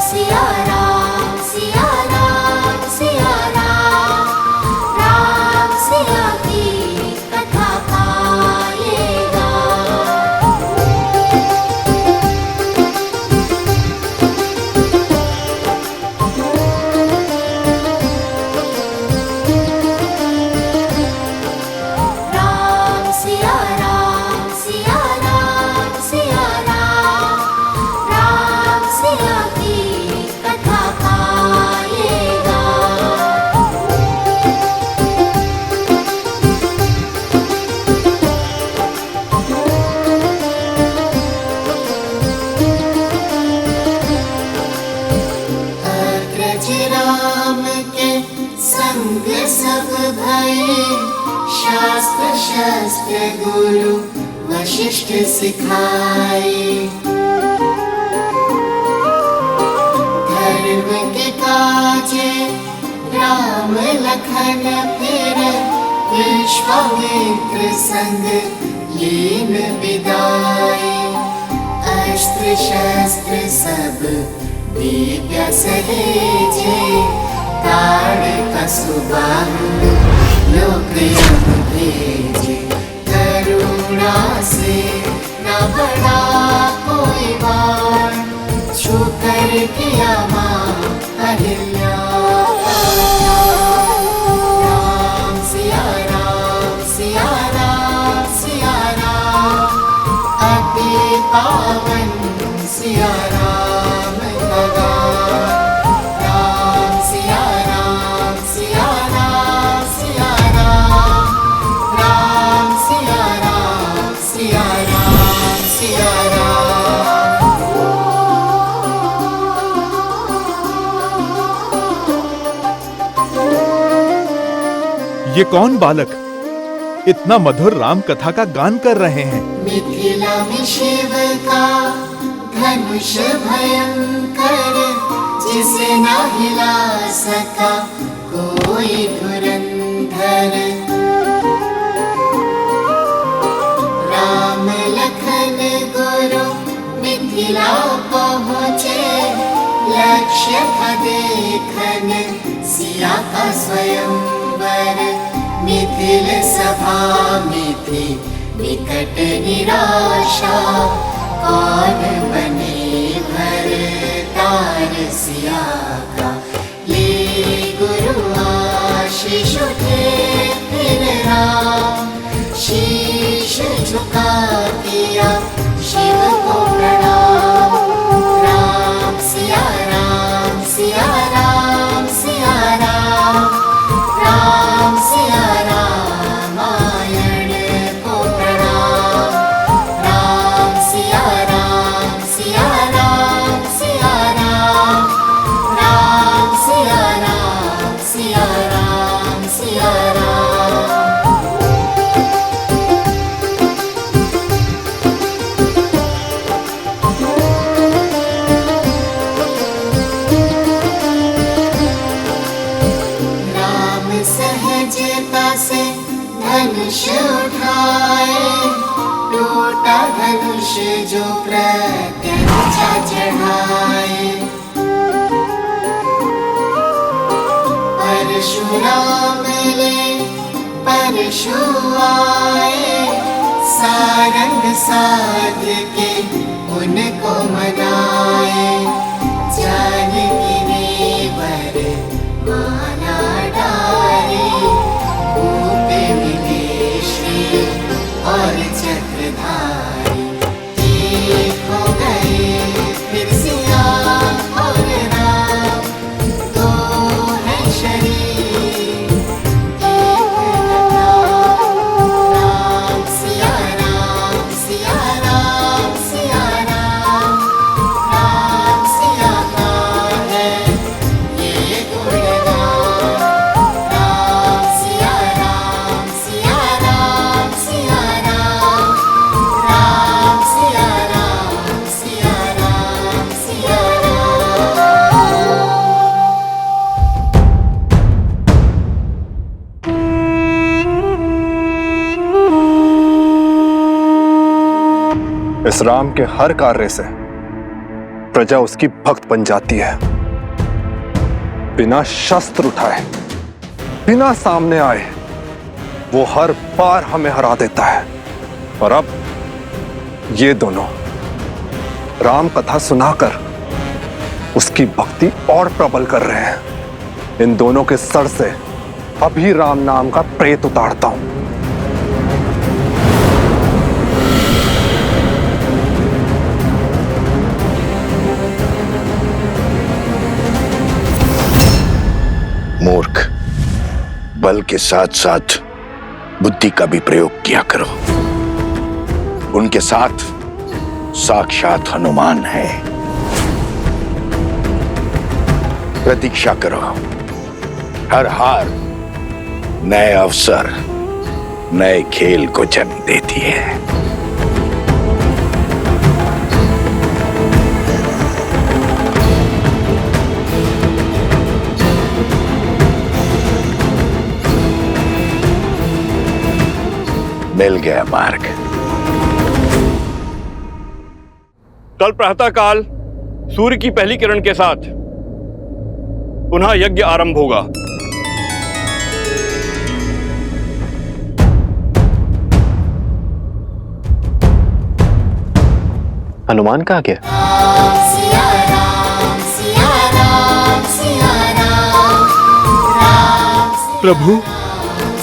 सिया राम सिया राम सिया राम सिया की कथा पाएगा। राम सिया राम सिया राम सिया राम सिया की कथा पाएगा। अग्रज राम के संग सब भय, शास्त्र शस्त्र गुरु वशिष्ठ सिखाए। धर्म के काजे राम लखन फिर, विश्वामित्र संग लीन विदाए। अस्त्र शस्त्र सब दिव्य सहेजे, ताड़क सुबाहु लोक भेजे। करुणा से न बड़ा कोई बाण, छू कर किया मां अहिल्या। राम सिया राम सिया राम सिया राम, अति पावन सिया राम लगा। राम सिया राम सिया राम सिया राम सिया राम सिया राम सिया ये कौन बालक इतना मधुर राम कथा का गान कर रहे हैं? मिथिला में शिव का धनुष भयंकर, जिसे न हिला सका कोई धुरंधर। राम लखन गुरु मिथिला पहुँचे, लक्ष्य था देखन सिया का स्वयंवर। मिथिल सभा में थी विकट निराशा, कौन बने भरतार सिया का। ले गुरु आशीष उठे फिर राम, शीश झुका किया शिव को प्रणाम। राम सिया राम सिया राम सिया राम सिया रामायण को प्रणाम। राम सिया राम सिया राम सिया राम सिया राम सिया राम सिया राम। राम सहजता से धनुष उठाए, टूटा धनुष जो प्रत्यंचा चढ़ाए। परशुराम ले परशु आए, सारंग साध के उनको मनाए। जानकी ने वर माला डारी, भूप मिले श्री और चक्रधारी। एक हो गए फिर सिया और राम, दो है शरीर एक नाम। राम सिया राम सिया राम सिया राम सिया का है ये गुणगान। राम सिया राम सिया राम सिया राम सिया राम सिया राम सिया इस राम के हर कार्य से प्रजा उसकी भक्त बन जाती है। बिना शस्त्र उठाए, बिना सामने आए वो हर बार हमें हरा देता है। और अब ये दोनों राम कथा सुनाकर उसकी भक्ति और प्रबल कर रहे हैं। इन दोनों के सर से अभी राम नाम का प्रेत उतारता हूं। मूर्ख, बल के साथ साथ बुद्धि का भी प्रयोग किया करो। उनके साथ साक्षात हनुमान है। प्रतीक्षा करो। हर हार नए अवसर, नए खेल को जन्म देती है। मिल गया मार्ग। कल प्रातःकाल सूर्य की पहली किरण के साथ पुनः यज्ञ आरंभ होगा। हनुमान कहाँ गया? सिया राम सिया राम सिया राम राम प्रभु,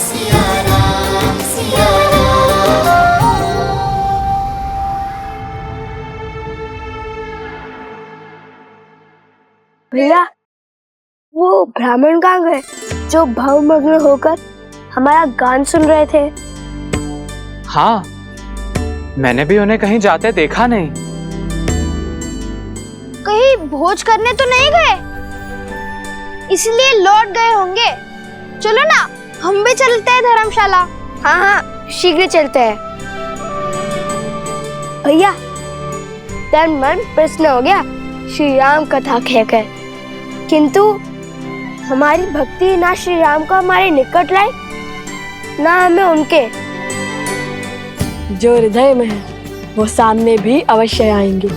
सिया राम सिया राम। भैया, वो ब्राह्मण कहाँ गए जो भावमग्न होकर हमारा गान सुन रहे थे? हाँ, मैंने भी उन्हें कहीं जाते देखा नहीं। कहीं भोज करने तो नहीं गए, इसलिए लौट गए होंगे। चलो ना, हम भी चलते हैं धर्मशाला। हाँ हाँ, शीघ्र चलते हैं। भैया, तन मन प्रसन्न हो गया श्री राम कथा कहकर, किंतु हमारी भक्ति ना श्री राम को हमारे निकट लाई, ना हमें उनके। जो हृदय में है वो सामने भी अवश्य आएंगे।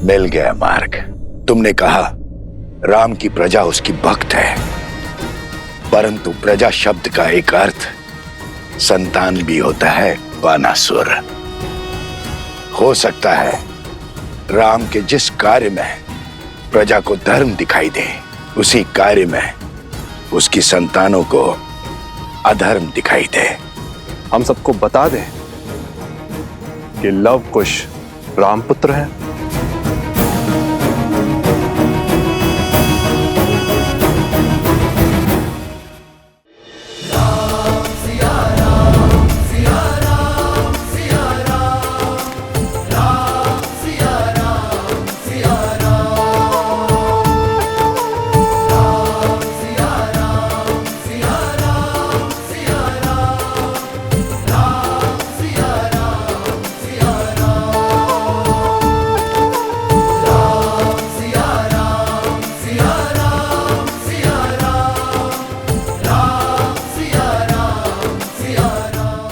मिल गया मार्ग। तुमने कहा राम की प्रजा उसकी भक्त है, परंतु प्रजा शब्द का एक अर्थ संतान भी होता है, बानासुर। हो सकता है राम के जिस कार्य में प्रजा को धर्म दिखाई दे, उसी कार्य में उसकी संतानों को अधर्म दिखाई दे। हम सबको बता दें कि लव कुश रामपुत्र है।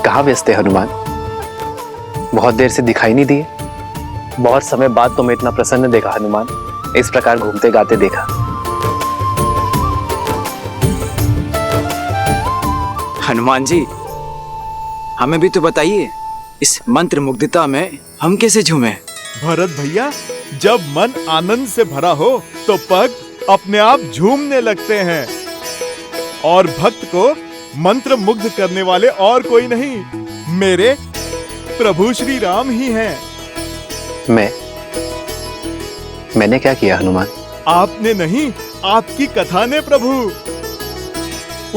कहाँ व्यस्त है हनुमान? बहुत देर से दिखाई नहीं दिए। बहुत समय बाद तुम्हें इतना प्रसन्न देखा हनुमान, इस प्रकार घूमते गाते देखा। हनुमान जी, हमें भी तो बताइए, इस मंत्र मुग्धता में हम कैसे झूमे? भरत भैया, जब मन आनंद से भरा हो तो पग अपने आप झूमने लगते हैं, और भक्त को मंत्र मुग्ध करने वाले और कोई नहीं, मेरे प्रभु श्री राम ही हैं। मैंने क्या किया हनुमान? आपने नहीं, आपकी कथा ने प्रभु।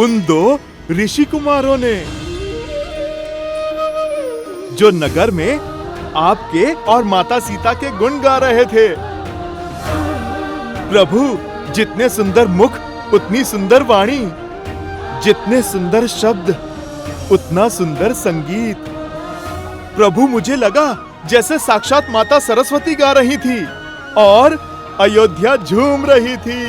उन दो ऋषि कुमारों ने जो नगर में आपके और माता सीता के गुण गा रहे थे। प्रभु, जितने सुंदर मुख उतनी सुंदर वाणी, जितने सुंदर शब्द उतना सुंदर संगीत। प्रभु, मुझे लगा जैसे साक्षात माता सरस्वती गा रही थी और अयोध्या झूम रही थी।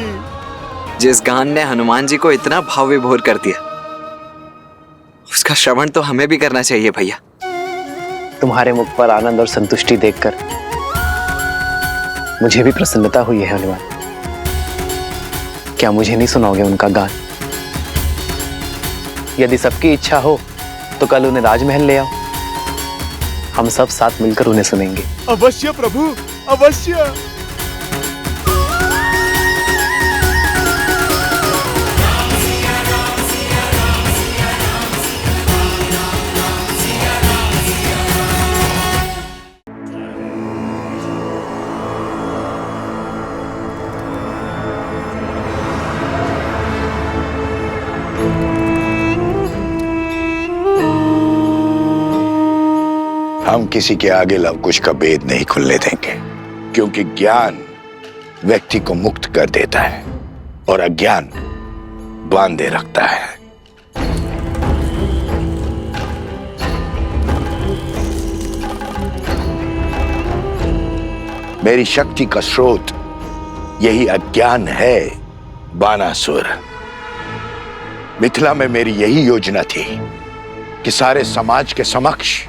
जिस गान ने हनुमान जी को इतना भाव विभोर कर दिया, इसका श्रवण तो हमें भी करना चाहिए भैया। तुम्हारे मुख पर आनंद और संतुष्टि देखकर मुझे भी प्रसन्नता हुई है हनुमान। क्या मुझे नहीं सुनाओगे उनका गान? यदि सबकी इच्छा हो तो कल उन्हें राजमहल ले आओ, हम सब साथ मिलकर उन्हें सुनेंगे। अवश्य प्रभु, अवश्य। हम किसी के आगे लवकुश का भेद नहीं खुलने देंगे, क्योंकि ज्ञान व्यक्ति को मुक्त कर देता है और अज्ञान बांधे रखता है। मेरी शक्ति का स्रोत यही अज्ञान है बानासुर। मिथिला में मेरी यही योजना थी कि सारे समाज के समक्ष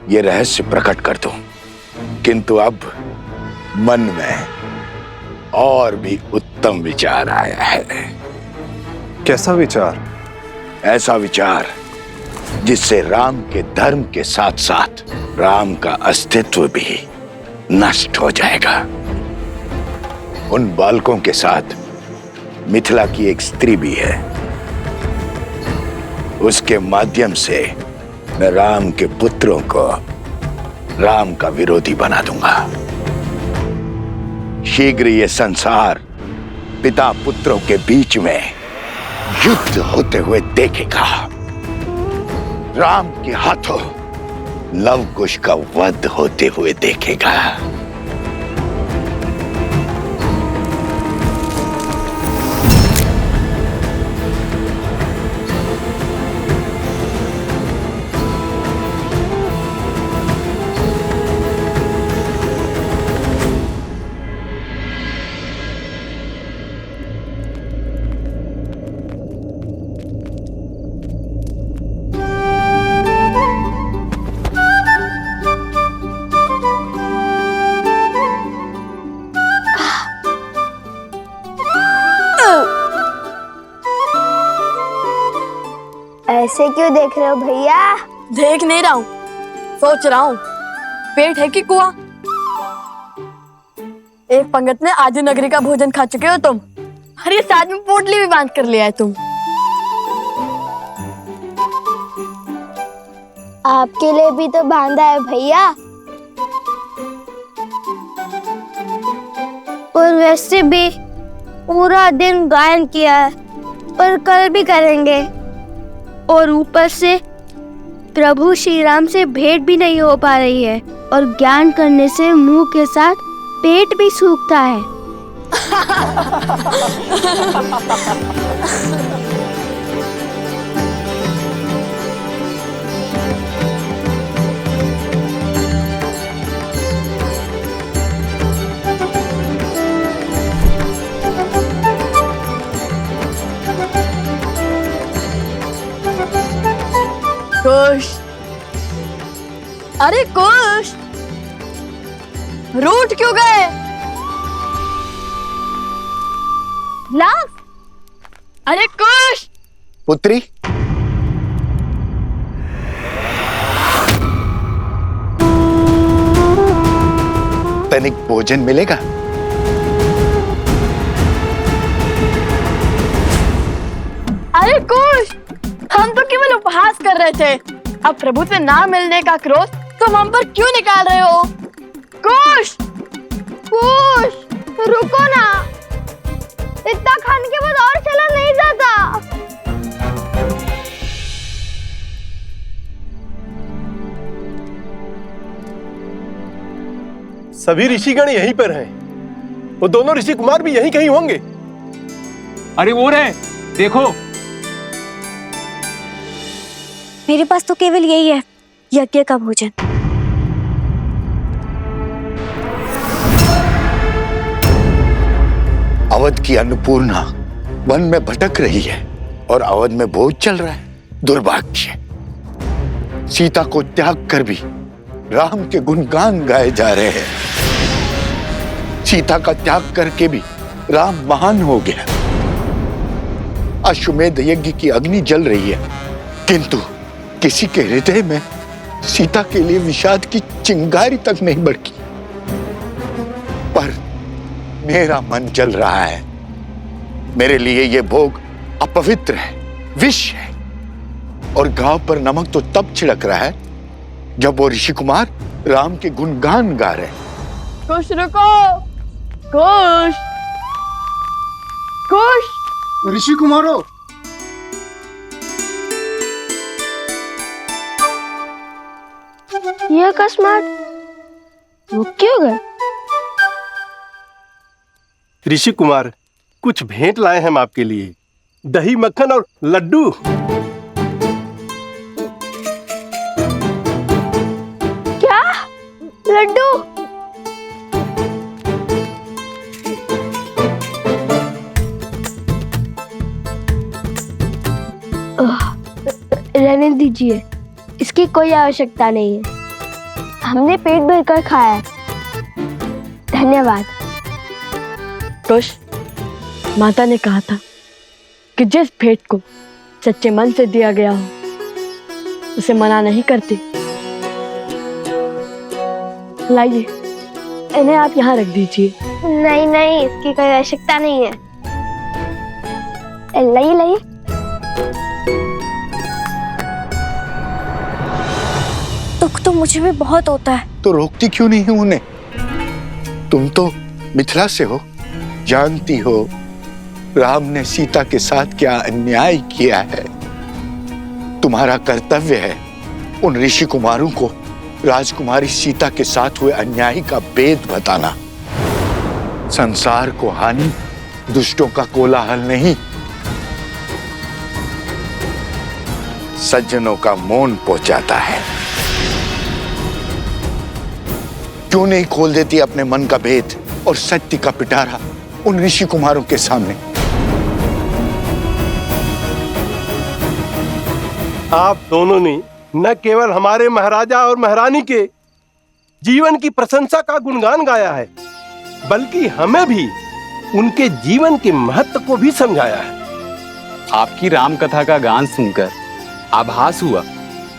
ये रहस्य प्रकट कर दूं, किंतु अब मन में और भी उत्तम विचार आया है। कैसा विचार? ऐसा विचार जिससे राम के धर्म के साथ साथ राम का अस्तित्व भी नष्ट हो जाएगा। उन बालकों के साथ मिथिला की एक स्त्री भी है, उसके माध्यम से मैं राम के पुत्रों को राम का विरोधी बना दूंगा। शीघ्र ये संसार पिता पुत्रों के बीच में युद्ध होते हुए देखेगा। राम के हाथों लवकुश का वध होते हुए देखेगा। ऐसे क्यों देख रहे हो भैया? देख नहीं रहा हूँ, सोच रहा हूँ पेट है कि कुआं। एक पंगत में आधी नगरी का भोजन खा चुके हो तुम, और ये साथ में पोटली भी बांध कर लिया है तुम। आपके लिए भी तो बांधा है भैया। और वैसे भी पूरा दिन गायन किया है और कल भी करेंगे, और ऊपर से प्रभु श्री राम से भेंट भी नहीं हो पा रही है, और ज्ञान करने से मुंह के साथ पेट भी सूखता है। कुश, अरे कुश, रूठ क्यों गए? लाभ, अरे कुश। पुत्री, तनिक भोजन मिलेगा? अरे कुश, हम तो केवल उपहास कर रहे थे। अब प्रभु से ना मिलने का क्रोध तुम हम पर क्यों निकाल रहे हो? कुश, कुश, रुको ना, इतना खाने के बाद और चला नहीं जाता। सभी ऋषिगण यहीं पर हैं। वो दोनों ऋषि कुमार भी यहीं कहीं होंगे। अरे वो रहे, देखो। मेरे पास तो केवल यही है, यज्ञ का भोजन। अवध की अन्नपूर्णा वन में भटक रही है और अवध में भोज चल रहा है। दुर्भाग्य, सीता को त्याग कर भी राम के गुणगान गाए जा रहे हैं। सीता का त्याग करके भी राम महान हो गया। अश्वमेध यज्ञ की अग्नि जल रही है, किंतु किसी के हृदय में सीता के लिए विषाद की चिंगारी तक नहीं भड़की। पर मेरा मन जल रहा है। मेरे लिए यह भोग अपवित्र है, विष है। और गांव पर नमक तो तब छिड़क रहा है जब वो ऋषि कुमार राम के गुणगान गा रहे हैं। कुश रुको, कुश, कुश। ऋषि कुमारो, ये अकस्मात रुक क्यों गए? ऋषि कुमार, कुछ भेंट लाए हम आपके लिए, दही मक्खन और लड्डू। क्या? लड्डू? रहने दीजिए, इसकी कोई आवश्यकता नहीं है। हमने पेट भर कर खाया है। धन्यवाद। कुश, माता ने कहा था कि जिस भेंट को सच्चे मन से दिया गया हो उसे मना नहीं करती। लाइए, इन्हें आप यहाँ रख दीजिए। नहीं नहीं, इसकी कोई आवश्यकता नहीं है। लाइए लाइए। दुख तो मुझे भी बहुत होता है। तो रोकती क्यों नहीं है उन्हें? तुम तो मिथिला से हो, जानती हो राम ने सीता के साथ क्या अन्याय किया है। तुम्हारा कर्तव्य है उन ऋषि कुमारों को राजकुमारी सीता के साथ हुए अन्याय का भेद बताना। संसार को हानि दुष्टों का कोलाहल नहीं, सज्जनों का मौन पहुंचाता है। क्यों नहीं खोल देती अपने मन का भेद और सत्य का पिटारा उन ऋषि कुमारों के सामने? आप दोनों ने न केवल हमारे महाराजा और महारानी के जीवन की प्रशंसा का गुणगान गाया है, बल्कि हमें भी उनके जीवन के महत्व को भी समझाया है। आपकी राम कथा का गान सुनकर आभास हुआ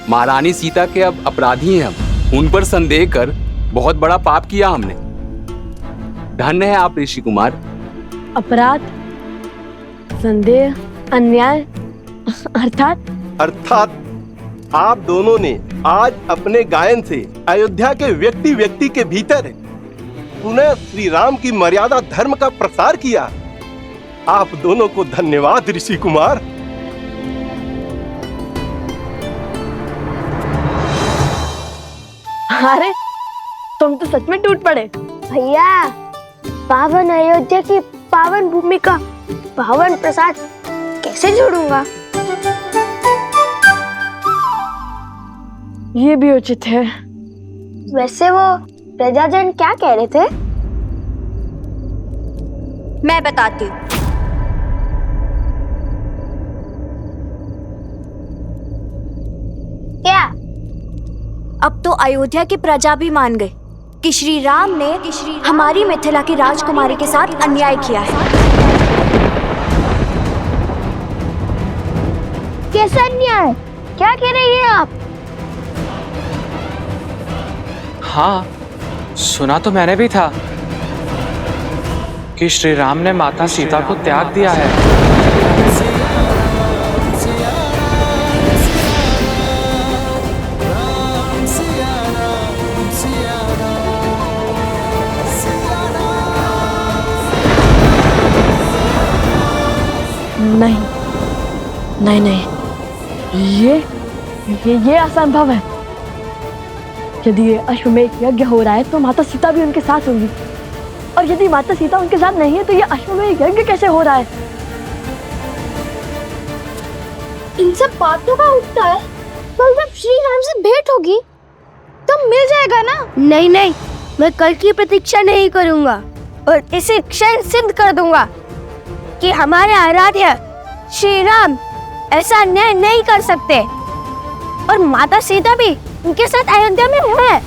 महारानी सीता के अब अपराधी हैं हम। उन पर संदेह कर बहुत बड़ा पाप किया हमने। धन्य है आप ऋषि कुमार। अपराध, संदेह, अन्याय अर्थात आप दोनों ने आज अपने गायन से अयोध्या के व्यक्ति व्यक्ति के भीतर पुनः श्री राम की मर्यादा धर्म का प्रसार किया। आप दोनों को धन्यवाद ऋषि कुमार। अरे तुम तो सच में टूट पड़े। भैया, पावन अयोध्या की पावन भूमि का पावन प्रसाद कैसे जोड़ूंगा? ये भी उचित है। वैसे वो प्रजाजन क्या कह रहे थे? मैं बताती हूँ। क्या? अब तो अयोध्या की प्रजा भी मान गई कि श्री राम ने हमारी मिथिला की राजकुमारी के साथ अन्याय किया है। कैसा अन्याय? क्या कह रही हैं आप? हाँ, सुना तो मैंने भी था कि श्री राम ने माता सीता को त्याग दिया है। नहीं नहीं नहीं, ये असंभव है। यदि ये अश्वमेध यज्ञ हो रहा है तो माता सीता भी उनके साथ होंगी, और यदि माता सीता उनके साथ नहीं है तो ये अश्वमेध यज्ञ कैसे हो रहा है? इन सब बातों का उठता है। कल जब श्री राम से भेंट होगी तो मिल जाएगा ना? नहीं नहीं, मैं कल की प्रतीक्षा नहीं करूंगा और इसे क्षण सिद्ध कर दूंगा कि हमारे आराध्य श्री राम ऐसा अन्याय नहीं कर सकते। और माता सीता भी उनके साथ अयोध्या में है।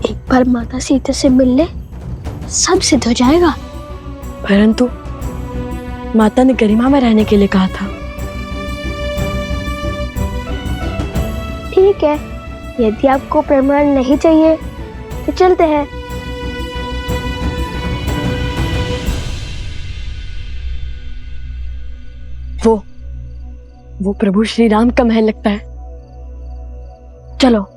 एक बार माता सीता से मिलने सब सिद्ध हो जाएगा। परंतु माता ने गरिमा में रहने के लिए कहा था। ठीक है, यदि आपको प्रमाण नहीं चाहिए तो चलते हैं। वो प्रभु श्री राम का महल लगता है। चलो।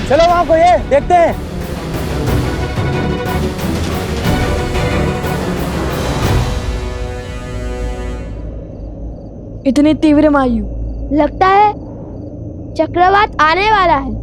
चलो वहां को ये देखते हैं। इतनी तीव्र वायु, लगता है चक्रवात आने वाला है।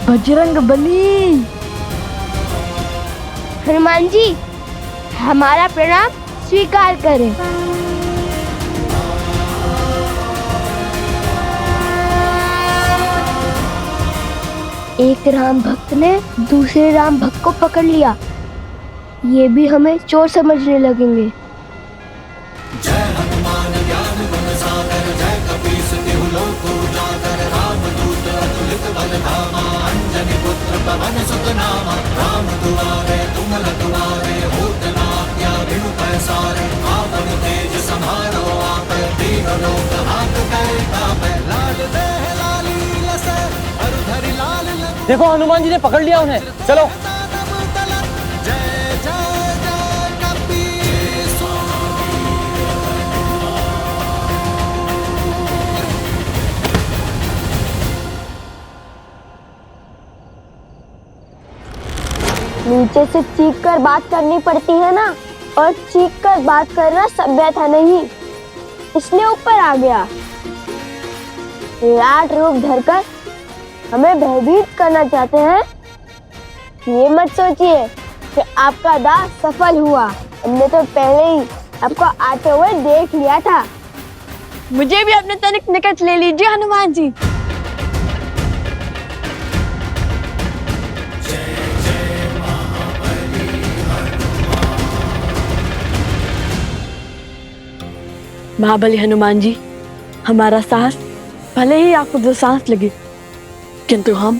बजरंग बली। हनुमान जी, हमारा प्रणाम स्वीकार करें। एक राम भक्त ने दूसरे राम भक्त को पकड़ लिया, ये भी हमें चोर समझने लगेंगे। देखो हनुमान जी ने पकड़ लिया उन्हें। चलो। नीचे से चीख कर बात करनी पड़ती है ना, और चीख कर बात करना सभ्यता नहीं, इसलिए ऊपर आ गया। विराट रूप धरकर हमें भयभीत करना चाहते हैं। ये मत सोचिए कि आपका दाव सफल हुआ, हमने तो पहले ही आपको आते हुए देख लिया था। मुझे भी अपने तनिक निकट ले लीजिए हनुमान जी। महाबली हनुमान जी, हमारा साहस भले ही आपको दो सांस लगे, किंतु हम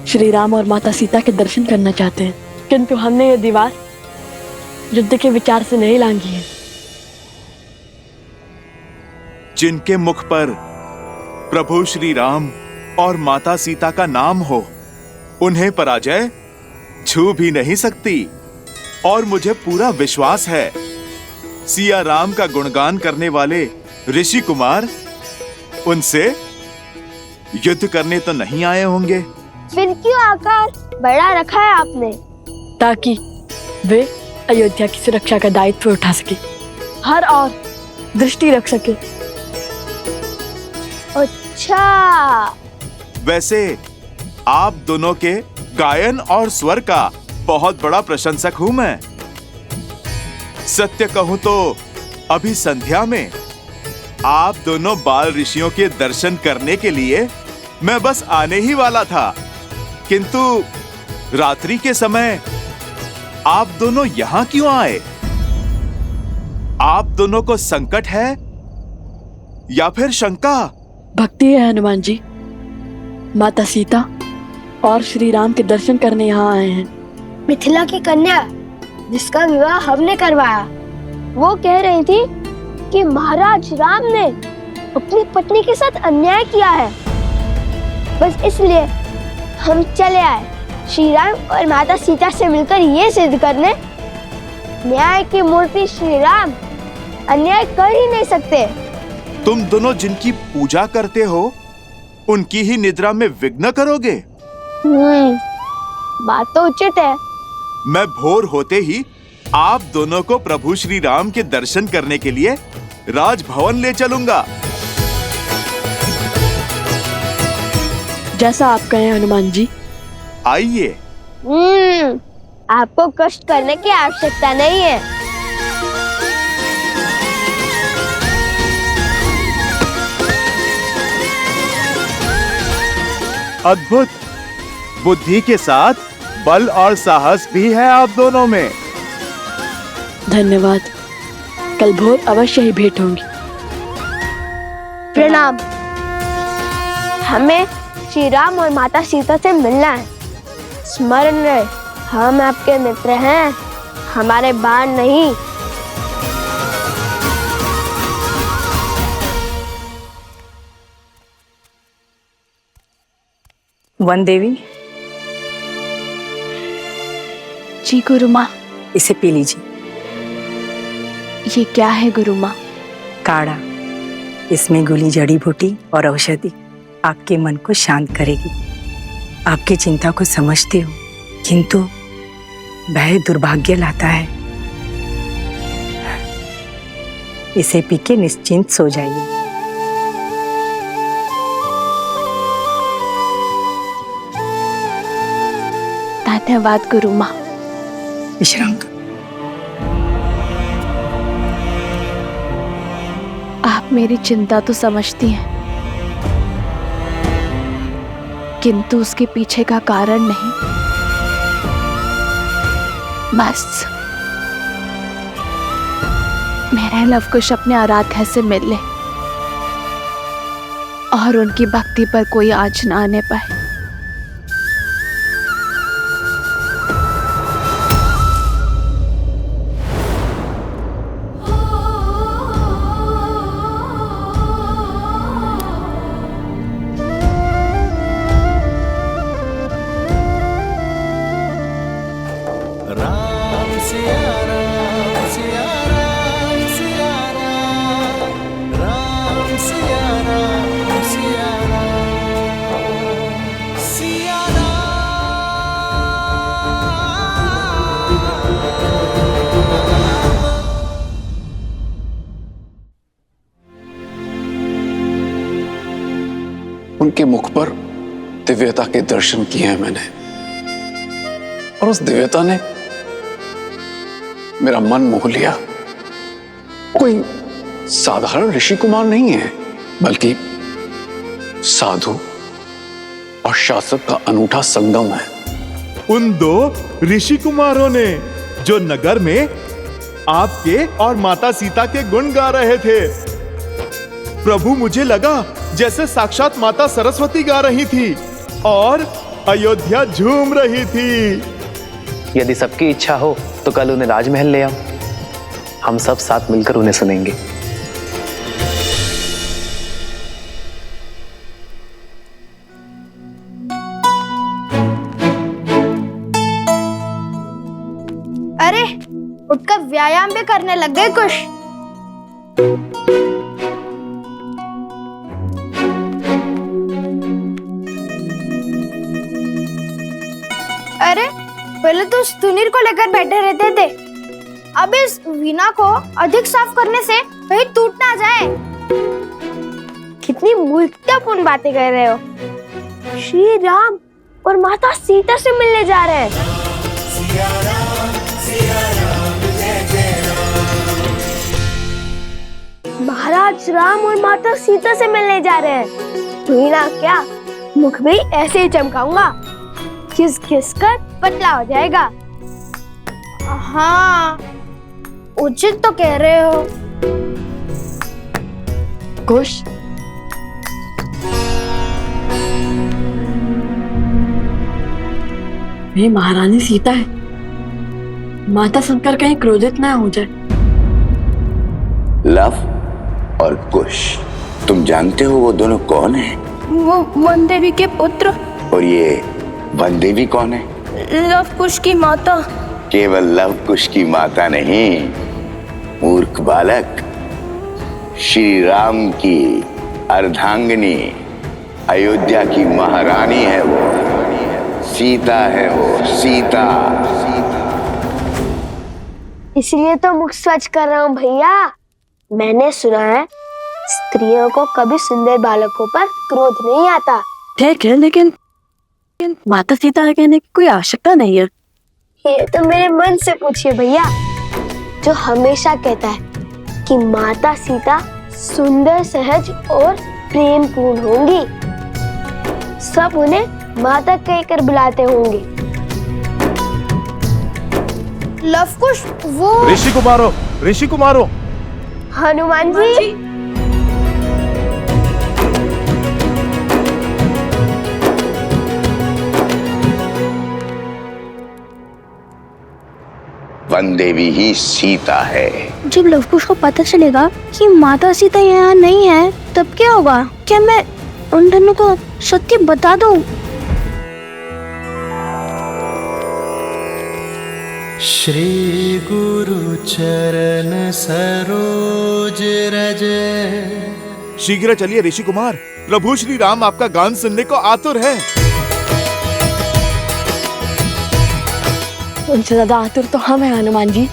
श्री राम और माता सीता के दर्शन करना चाहते हैं। किंतु हमने ये दीवार युद्ध के विचार से नहीं लांघी है। जिनके मुख पर प्रभु श्री राम और माता सीता का नाम हो, उन्हें पराजय छू भी नहीं सकती। और मुझे पूरा विश्वास है, सिया राम का गुणगान करने वाले ऋषि कुमार उनसे युद्ध करने तो नहीं आए होंगे। फिर क्यों आकार बड़ा रखा है आपने? ताकि वे अयोध्या की सुरक्षा का दायित्व उठा सके, हर और दृष्टि रख सके। अच्छा, वैसे आप दोनों के गायन और स्वर का बहुत बड़ा प्रशंसक हूं मैं। सत्य कहूं तो अभी संध्या में आप दोनों बाल ऋषियों के दर्शन करने के लिए मैं बस आने ही वाला था, किंतु रात्रि के समय आप दोनों यहां क्यों आए? आप दोनों को संकट है या फिर शंका भक्ति है हनुमान जी। माता सीता और श्री राम के दर्शन करने यहाँ आए हैं। मिथिला की कन्या जिसका विवाह हमने करवाया, वो कह रही थी कि महाराज राम ने अपनी पत्नी के साथ अन्याय किया है। बस इसलिए हम चले आए श्री राम और माता सीता से मिलकर ये सिद्ध करने, न्याय की मूर्ति श्री राम अन्याय कर ही नहीं सकते। तुम दोनों जिनकी पूजा करते हो, उनकी ही निद्रा में विघ्न करोगे? बात तो उचित है। मैं भोर होते ही आप दोनों को प्रभु श्री राम के दर्शन करने के लिए राजभवन ले चलूंगा। जैसा आप कहें हनुमान जी। आइए। आपको कष्ट करने की आवश्यकता नहीं है। अद्भुत। बुद्धि के साथ बल और साहस भी है आप दोनों में। धन्यवाद। कल भोर अवश्य ही भेंट होंगी। प्रणाम। हमें श्री राम और माता सीता से मिलना है। स्मरण रहे, हम आपके मित्र हैं, हमारे बाण नहीं। वन देवी। जी गुरु माँ। इसे पी लीजिए। ये क्या है गुरु माँ? काढ़ा। इसमें घुली जड़ी बूटी और औषधि आपके मन को शांत करेगी। आपकी चिंता को समझती हूँ, किंतु भय दुर्भाग्य लाता है। इसे पी के निश्चिंत सो जाइए। धन्यवाद गुरु माँ। विश्राम कर। आप मेरी चिंता तो समझती हैं, किंतु उसके पीछे का कारण नहीं। बस मेरा लवकुश अपने आराध्या से मिल ले और उनकी भक्ति पर कोई आँच ना आने पाए। उनके मुख पर दिव्यता के दर्शन किए हैं मैंने, और उस दिव्यता ने मेरा मन मोह लिया। कोई साधारण ऋषि कुमार नहीं है, बल्कि साधु और शासक का अनूठा संगम है। उन दो ऋषि कुमारों ने जो नगर में आपके और माता सीता के गुण गा रहे थे, प्रभु मुझे लगा जैसे साक्षात माता सरस्वती गा रही थी और अयोध्या झूम रही थी। यदि सबकी इच्छा हो तो कल उन्हें राजमहल ले आओ, हम सब साथ मिलकर उन्हें सुनेंगे। अरे उठकर व्यायाम भी करने लग गए कुछ। अरे पहले तो सुनील को लेकर बैठे रहते थे, अब इस वीणा को अधिक साफ करने से कहीं टूट ना जाए। कितनी मूर्खतापूर्ण बातें कर रहे हो। श्री राम और माता सीता से मिलने जा रहे हैं। महाराज राम और माता सीता से मिलने जा रहे हैं। वीणा क्या, मुख भी ऐसे ही चमकाऊंगा, खिस खिस कर पतला हो जाएगा। हाँ, उचित तो कह रहे हो। कुश, मेरी महारानी सीता है। माता सुनकर कहीं क्रोधित ना हो जाए। लव और कुश, तुम जानते हो वो दोनों कौन हैं? वो वन देवी के पुत्र। और ये वन देवी कौन है? लव कुश की माता। केवल लव कुश की माता नहीं, मूर्ख बालक, श्री राम की अर्धांगिनी, अयोध्या की महारानी है वो, सीता है वो, सीता। इसलिए तो मुख स्वच्छ कर रहा हूँ भैया। मैंने सुना है स्त्रियों को कभी सुंदर बालकों पर क्रोध नहीं आता। ठीक है, लेकिन माता सीता कहने की कोई आवश्यकता नहीं है। ये तो मेरे मन से पूछिए भैया, जो हमेशा कहता है कि माता सीता सुंदर, सहज और प्रेम पूर्ण होंगी। सब उन्हें माता कहकर बुलाते होंगे। लव कुश वो ऋषि कुमारो। हनुमान जी। वन देवी ही सीता है। जब लव कुश को पता चलेगा कि माता सीता यहाँ नहीं है, तब क्या होगा? क्या मैं उन दोनों को सत्य बता दूं? श्री गुरु चरण सरोज रज। शीघ्र चलिए ऋषि कुमार, प्रभु श्री राम आपका गान सुनने को आतुर है। उनसे ज्यादा आतुर तो हम हैं हनुमान जी।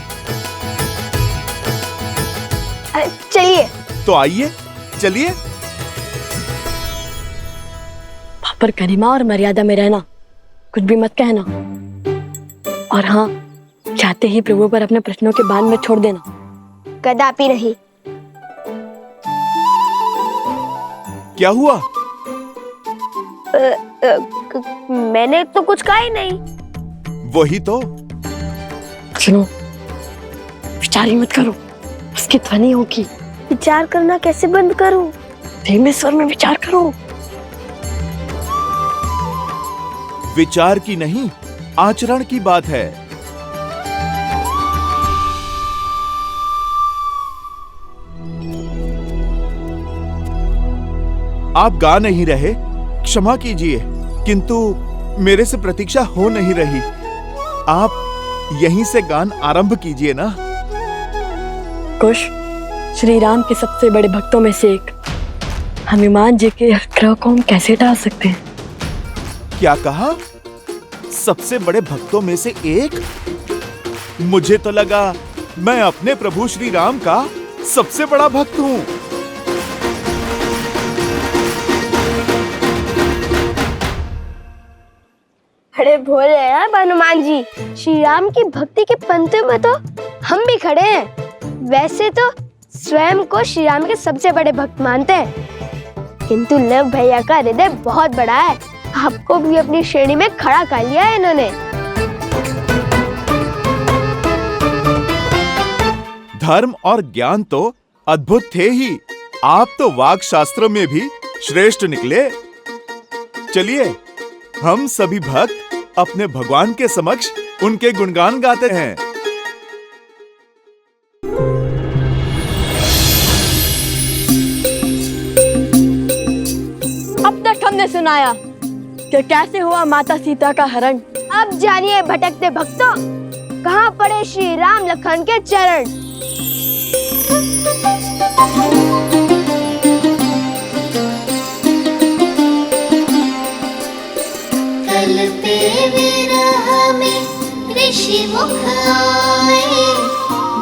चलिए। तो आइए, चलिए। पर गरिमा और मर्यादा में रहना, कुछ भी मत कहना। और हाँ, चाहते ही प्रभु पर अपने प्रश्नों के बाण में छोड़ देना। कदापि नहीं। क्या हुआ? मैंने तो कुछ कहा ही नहीं। वही तो। सुनो, विचार ही मत करो, उसकी ध्वनि होगी। विचार करना कैसे बंद करूं? धीमे स्वर में विचार करो। विचार की नहीं, आचरण की बात है। आप गा नहीं रहे, क्षमा कीजिए, किंतु मेरे से प्रतीक्षा हो नहीं रही। आप यहीं से गान आरंभ कीजिए ना। कुश, श्री राम के सबसे बड़े भक्तों में से एक हनुमान जी के आग्रह को हम कैसे टाल सकते हैं? क्या कहा? सबसे बड़े भक्तों में से एक? मुझे तो लगा मैं अपने प्रभु श्री राम का सबसे बड़ा भक्त हूं। अरे भोले यार हनुमान जी, श्री राम की भक्ति के पंक्तियों में तो हम भी खड़े हैं। वैसे तो स्वयं को श्री राम के सबसे बड़े भक्त मानते हैं, किंतु लव भैया का हृदय बहुत बड़ा है। आपको भी अपनी श्रेणी में खड़ा कर लिया है इन्होंने। धर्म और ज्ञान तो अद्भुत थे ही, आप तो वाक शास्त्र में भी श्रेष्ठ निकले। चलिए, हम सभी भक्त अपने भगवान के समक्ष उनके गुणगान गाते हैं। अब तक हमने सुनाया कि कैसे हुआ माता सीता का हरण। अब जानिए भटकते भक्तों, कहाँ पड़े श्री राम लखन के चरण। कल पे विरह में ऋषि मुख आए,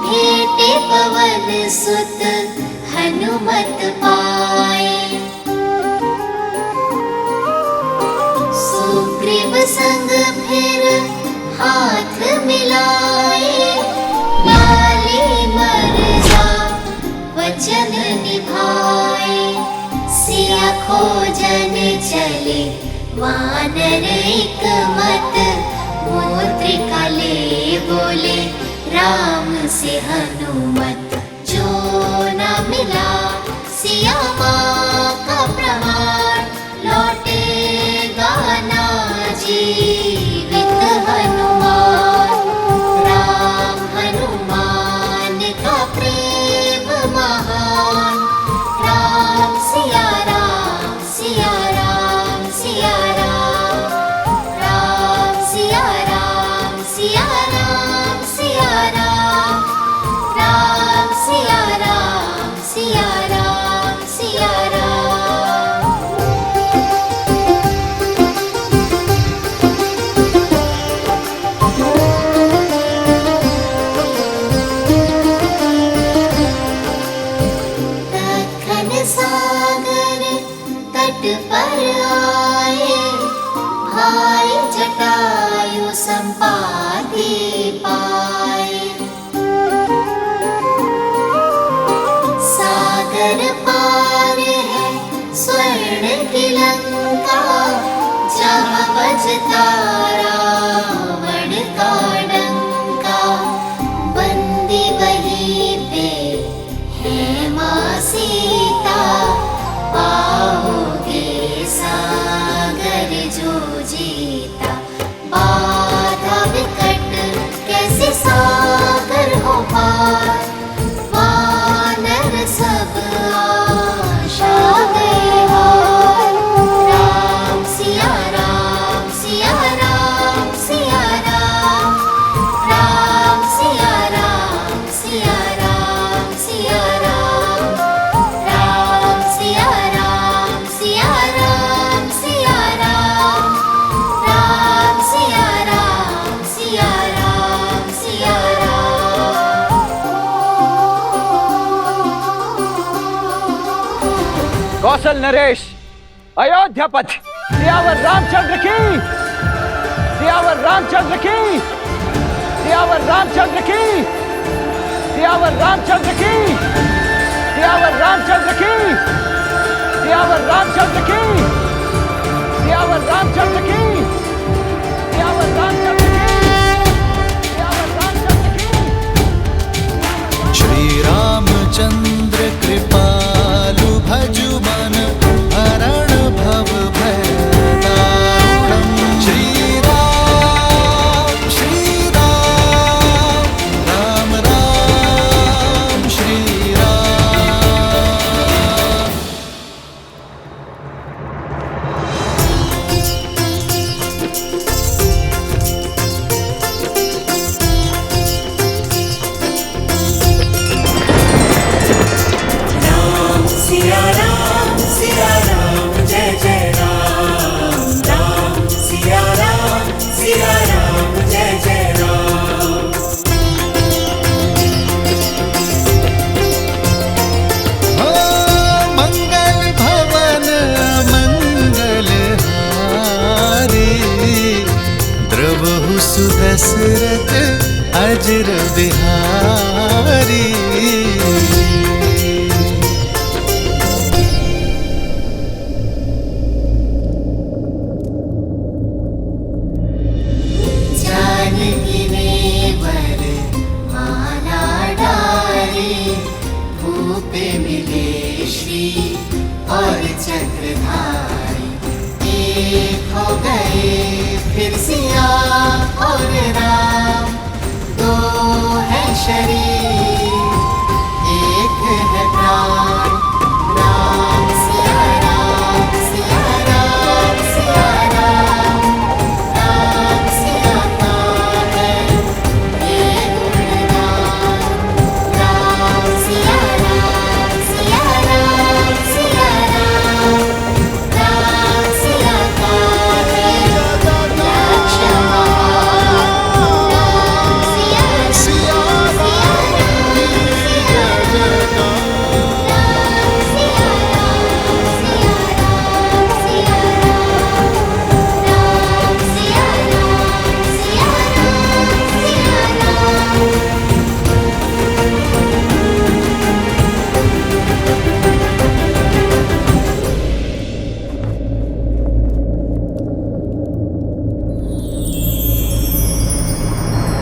भेटे पवन सुत हनुमत पाए। सुग्रीव संग फिर हाथ मिलाए, लाली मर्जा वचन निभाए। सिया खोजन चले वानर एक मत, मुद्रिका ले बोले राम से हनुमत। जो न मिला सिया माँ का प्रहार, लौटेगा ना जीवित तट पर आए, भाई जटायु संपाति पाए। सागर पार है स्वर्ण की लंका, जहाँ बजता रावण का डंका। बंदी वहीं पे है माँ सीता, पाओगे सागर जो जीता। बाधा विकट कैसे सागर हो पार, वानर सब आशा गए हार। राम सिया राम सिया राम सिया राम, राम सिया राम सिया राम सिया राम, राम सिया राम सिया राम सिया राम, राम सिया राम सिया राम सिया राम। कौशल नरेश, अयोध्यापति, सियावर रामचंद्र की, सियावर रामचंद्र की, सियावर रामचंद्र की, सियावर रामचंद्र की, सियावर रामचंद्र की, सियावर रामचंद्र की, सियावर रामचंद्र की, सियावर रामचंद्र की, सियावर रामचंद्र की। श्री रामचंद्र कृपालु भजु मन हरण भव भय दारुणम्। श्री राम राम राम श्री राम। सिया राम जय जय राम, राम सिया राम जय जय राम। ओ मंगल भवन मंगल हारी, द्रवहु सुदशरथ अजर बिहारी। जानकी नेवर माला डाली, भूपे मिले श्री और चक्रधारी। एक हो गए फिर सिया और राम, दो है शरीर एक है प्राण। राम सिया राम सिया राम सिया राम, राम सिया का है ये गुणगान। राम सिया राम सिया राम सिया राम, राम सिया का है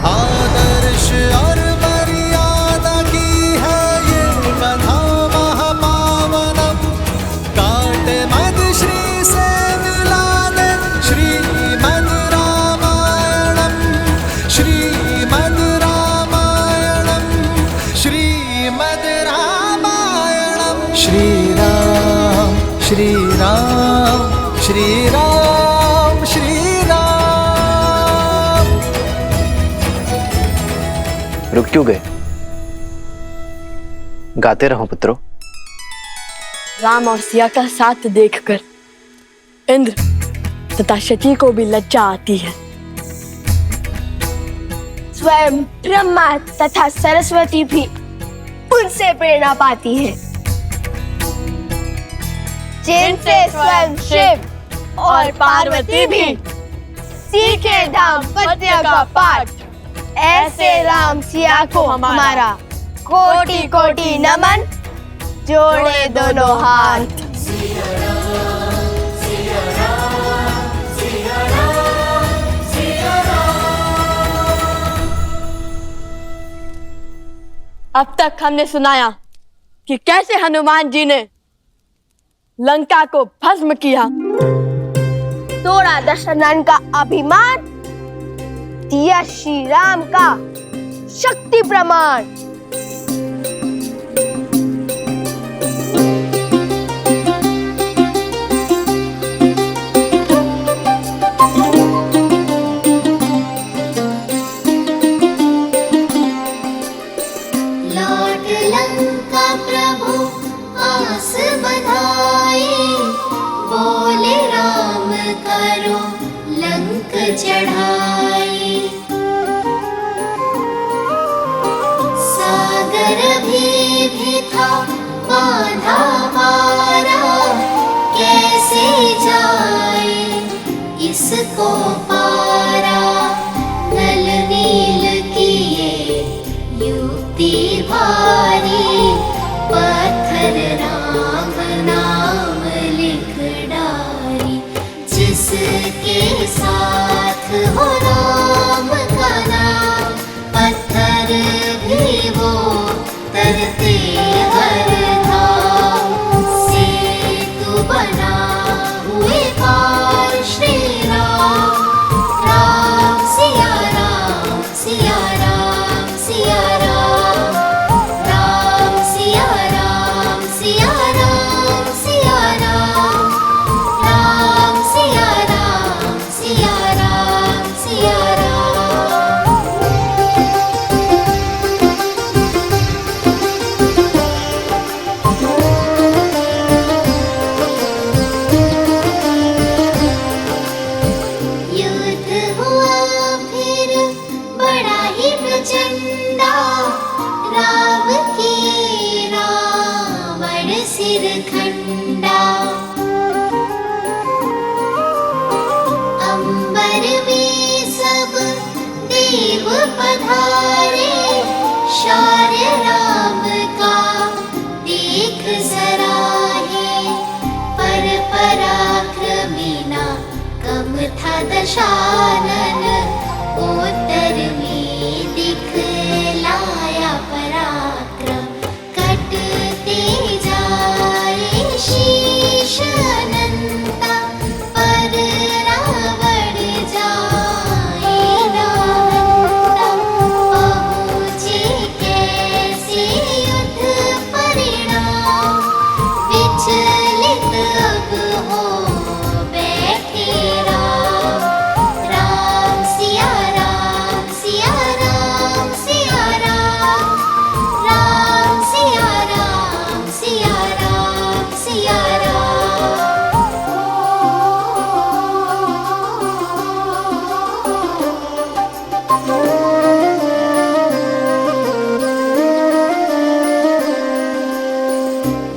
आदर्श और मर्यादा की है ये कथा महापावनम। काटे मद श्री से मिलाने श्रीमद् रामायणम, श्रीमद् रामायणम, श्रीमद् रामायणम। श्री राम श्री राम श्री राम श्री राम। रुक क्यों गए? गाते रहो पुत्रों। राम और सिया का साथ देखकर इंद्र तथा शची को भी लज्जा आती है। स्वयं ब्रह्मा तथा सरस्वती भी उनसे प्रेरणा पाती है। जिनसे स्वयं शिव और पार्वती भी सीखे दाम्पत्य का पाठ, ऐसे राम सिया को हमारा कोटि कोटि नमन, जोड़े दोनों हाथ। अब तक हमने सुनाया कि कैसे हनुमान जी ने लंका को भस्म किया, तोड़ा दशरथन का अभिमान, दिया श्री राम का शक्ति प्रमाण। लौट लंका प्रभु आस बधाई, बोले राम करो लंक चढ़ाई। सागर भी था बांधा मारा, कैसे जाए इसको पारा। नल नील किए युक्ति भारी, पत्थर राम नाम लिख डारी। जिसके साथ हो राम का नाम, पत्थर भी वो तरते हर धाम। सेतु बना हुए पार श्री राम, राम सिया राम सिया राम सिया राम, राम सिया राम सिया राम सिया राम, राम सिया राम सिया राम सिया राम। युद्ध हुआ फिर बड़ा ही प्रचंडा, राम की रावण सिर खंडा। अंबर में सब देव पधारे, शौर्य राम का देख सराहे। पर पराक्रमी ना कम था दशानन, उत्तर में दिखलाया पराक्रम। कटते जाए शीश अनंता, पर रावण जाए नाहंता। पहुँचे कैसे युद्ध परिणाम, विचलित अब हो बैठे राम। राम सिया राम सिया राम सिया राम, राम सिया राम सिया राम सिया राम।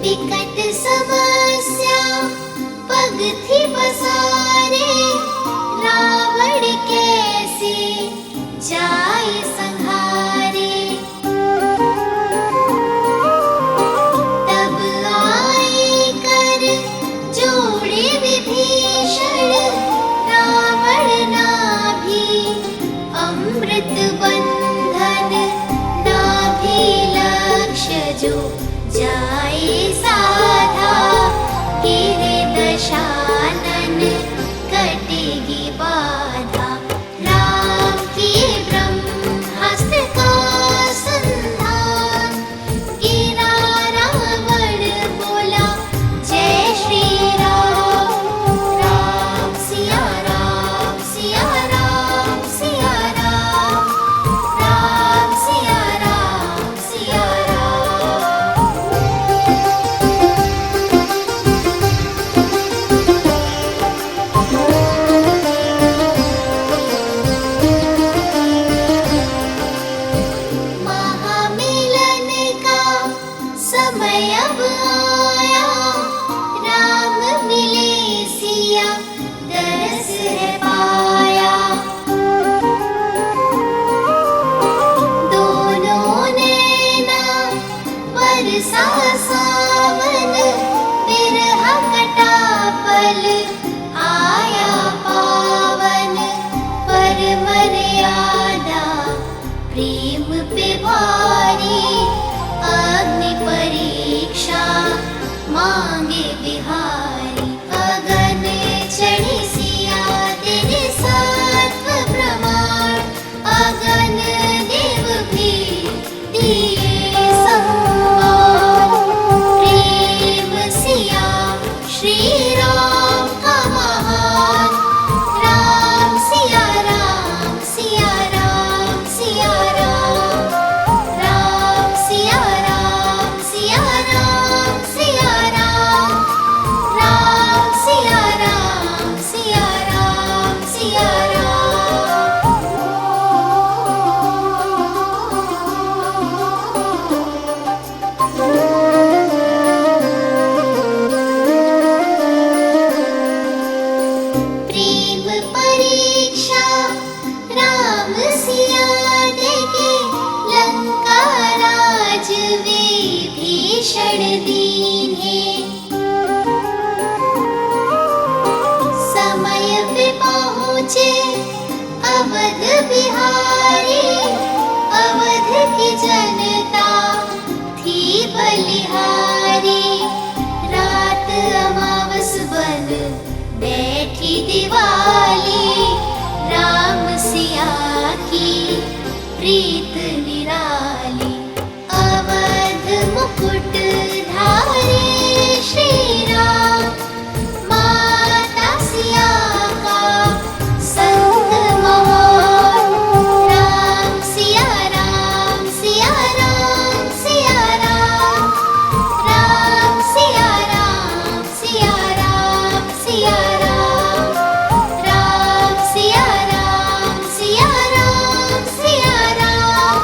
विकट समस्या पग थी पसारे, रावण कैसे जाए संहारे। तब आए कर जोड़े विभीषण, रावण नाभि अमृत बंधन। नाभि लक्ष्य जो जाए साधा, गिरे दशानन कटेगी बाधा। राम की ब्रह्मास्त्र का संधान, गिरा रावण बोला जय श्री राम। राम सिया राम सिया राम सिया राम, राम सिया राम सिया राम। दुलारी, अवध की जनता थी बलिहारी। रात अमावस बन बैठी दिवाली, राम सिया की प्रीत निराली। अवध मुकुट धारे श्री राम, माता सिया का संग महान। राम सिया राम सिया राम सिया राम, राम सिया राम सिया राम सिया राम, राम सिया राम सिया राम सिया राम,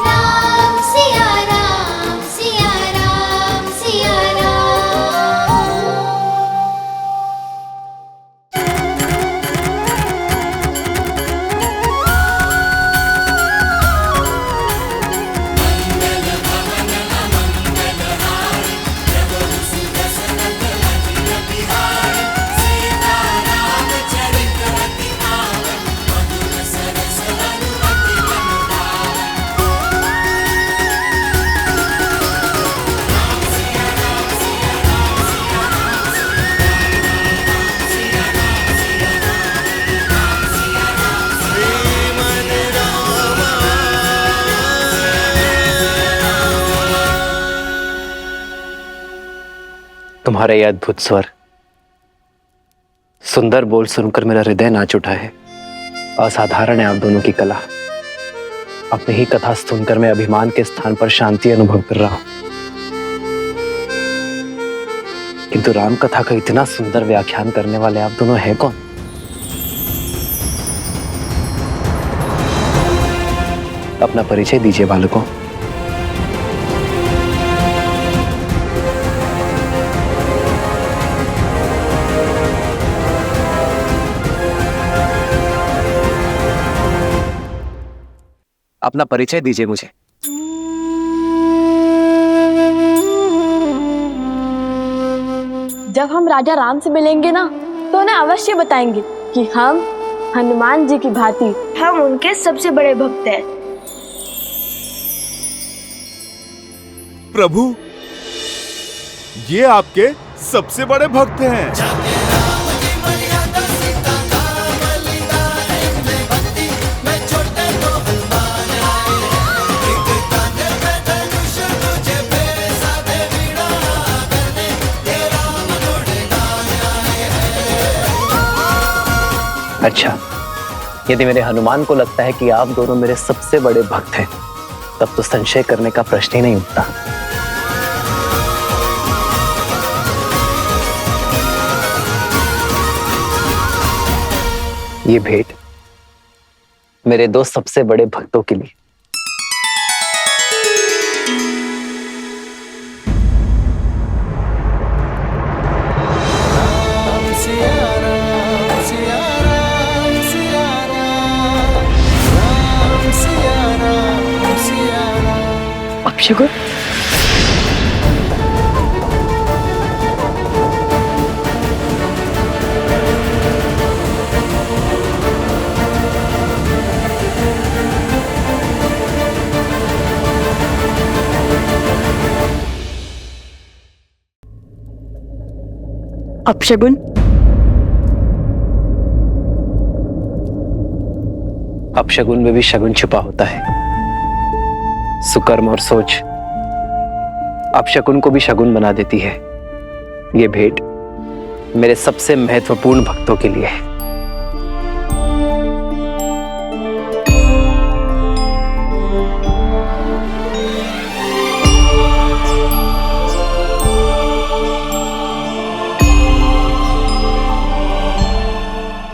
राम सिया राम सिया राम सिया राम। तुम्हारा यह अद्भुत स्वर, सुंदर बोल सुनकर मेरा हृदय नाच उठा है। असाधारण है आप दोनों की कला। अपनी ही कथा सुनकर मैं अभिमान के स्थान पर शांति अनुभव कर रहा हूं। किंतु राम कथा का इतना सुंदर व्याख्यान करने वाले आप दोनों हैं कौन? अपना परिचय दीजिए बालकों। अपना परिचय दीजिए मुझे। जब हम राजा राम से मिलेंगे ना, तो उन्हें अवश्य बताएंगे कि हम हनुमान जी की भांति हम उनके सबसे बड़े भक्त हैं। प्रभु, ये आपके सबसे बड़े भक्त हैं। अच्छा, यदि मेरे हनुमान को लगता है कि आप दोनों मेरे सबसे बड़े भक्त हैं, तब तो संशय करने का प्रश्न ही नहीं उठता। ये भेंट मेरे दो सबसे बड़े भक्तों के लिए। अपशगुन, अपशगुन, अपशगुन में भी शगुन छुपा होता है। सुकर्म और सोच अपशगुन को भी शगुन बना देती है। ये भेंट मेरे सबसे महत्वपूर्ण भक्तों के लिए है।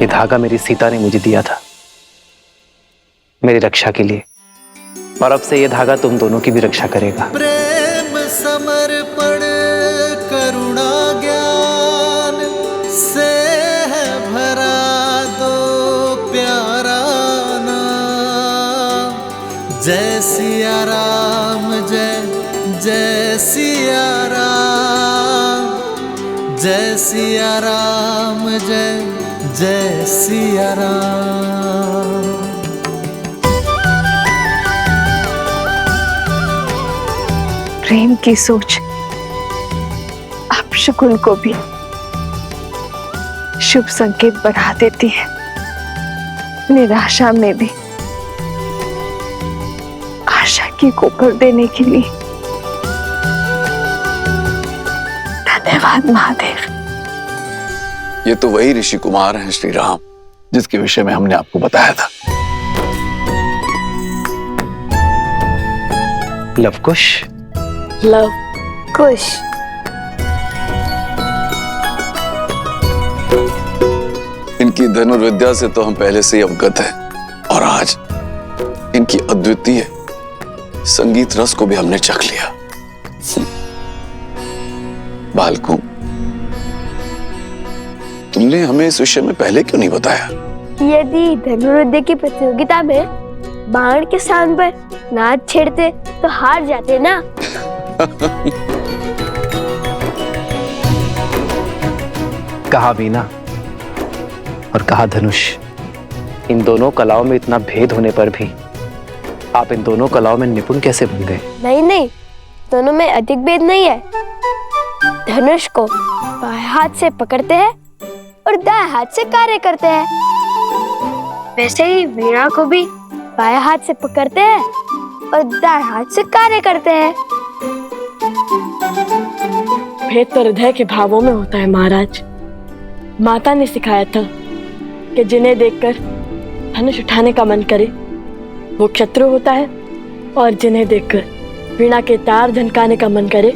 ये धागा मेरी सीता ने मुझे दिया था मेरी रक्षा के लिए, और अब से ये धागा तुम दोनों की भी रक्षा करेगा। प्रेम समर्पण करुणा ज्ञान से है भरा दो प्यारा नाम। जय सिया राम, जय जय सिया राम, जय सिया राम, जय जय सिया राम। प्रेम की सोच अब शकुन को भी शुभ संकेत बढ़ा देती है। निराशा में भी आशा की कोपर देने के लिए धन्यवाद महादेव। ये तो वही ऋषि कुमार हैं श्री राम, जिसके विषय में हमने आपको बताया था। लवकुश। लव कुश। इनकी धनुर्विद्या से तो हम पहले से ही अवगत हैं, और आज इनकी अद्वितीय संगीत रस को भी हमने चख लिया। बालकों, तुमने हमें इस विषय में पहले क्यों नहीं बताया? यदि धनुर्विद्या की प्रतियोगिता में बाण के स्थान पर नाच छेड़ते तो हार जाते ना। कहा वीणा और कहा धनुष, इन दोनों कलाओं में इतना भेद होने पर भी आप इन दोनों कलाओं में निपुण कैसे बन गए? नहीं नहीं, दोनों में अधिक भेद नहीं है। धनुष को बाएं हाथ से पकड़ते हैं और दाएं हाथ से कार्य करते हैं। वैसे ही वीणा को भी बाएं हाथ से पकड़ते हैं और दाएं हाथ से कार्य करते हैं। भेद तो हृदय के भावों में होता है महाराज। माता ने सिखाया था कि जिन्हें देखकर धनुष उठाने का मन करे वो शत्रु होता है, और जिन्हें देखकर वीणा के तार झनकाने का मन करे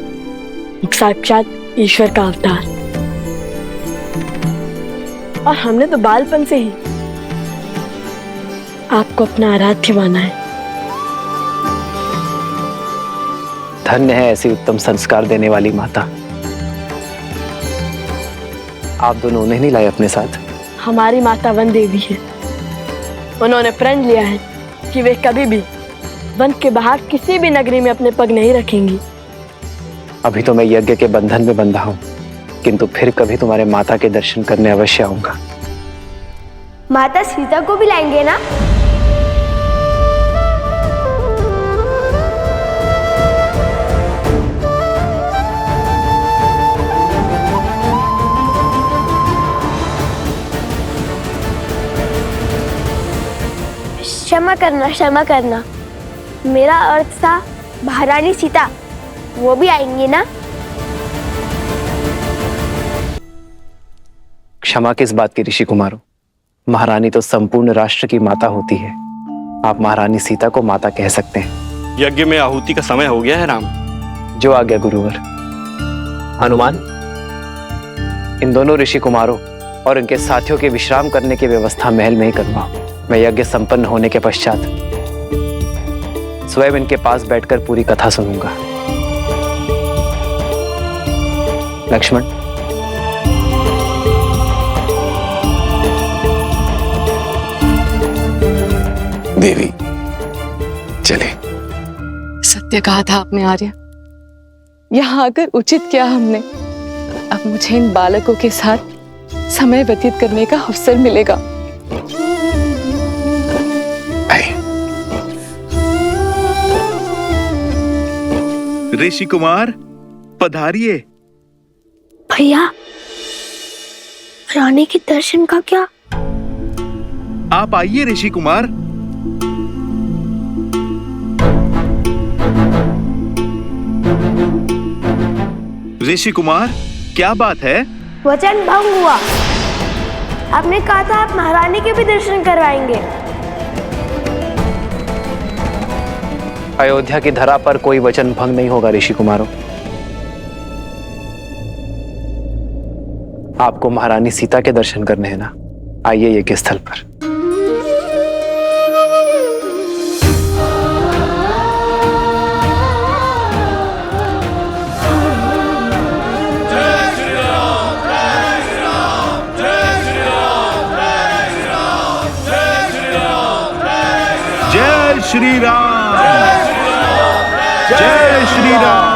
वो साक्षात ईश्वर का अवतार। और हमने तो बालपन से ही आपको अपना आराध्य माना है। धन्य है ऐसी उत्तम संस्कार देने वाली माता। आप दोनों उन्हें नहीं लाए अपने साथ? हमारी माता वन देवी है। उन्होंने प्रण लिया है कि वे कभी भी वन के बाहर किसी भी नगरी में अपने पग नहीं रखेंगी। अभी तो मैं यज्ञ के बंधन में बंधा हूं, किंतु फिर कभी तुम्हारे माता के दर्शन करने अवश्य आऊंगा। माता सीता को भी लाएंगे ना? क्षमा करना, मेरा अर्थ था महारानी सीता, वो भी आएंगी ना? क्षमा किस बात की ऋषि कुमारों? महारानी तो संपूर्ण राष्ट्र की माता होती है। आप महारानी सीता को माता कह सकते हैं। यज्ञ में आहुति का समय हो गया है राम। जो आज्ञा गुरुवर। हनुमान, इन दोनों ऋषि कुमारों और इनके साथियों के विश्राम करने की व्यवस्था महल में ही करवाओ। मैं यज्ञ संपन्न होने के पश्चात स्वयं इनके पास बैठकर पूरी कथा सुनूंगा। लक्ष्मण, देवी, चले। सत्य कहा था आपने आर्य। यहाँ आकर उचित किया हमने। अब मुझे इन बालकों के साथ समय व्यतीत करने का अवसर मिलेगा। ऋषि कुमार पधारिए। भैया, रानी के दर्शन का क्या? आप आइए ऋषि कुमार। ऋषि कुमार, क्या बात है? वचन भंग हुआ। आपने कहा था आप महारानी के भी दर्शन करवाएंगे। अयोध्या की धरा पर कोई वचन भंग नहीं होगा ऋषि कुमारों। आपको महारानी सीता के दर्शन करने हैं ना? आइए यज्ञ स्थल पर। जय श्री राम, जय श्री राम।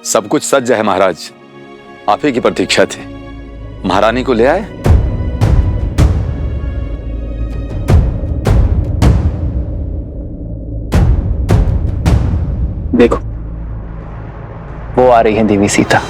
सब कुछ सज्ज है महाराज। आप ही की प्रतीक्षा थी। महारानी को ले आए? देखो, वो आ रही है देवी सीता।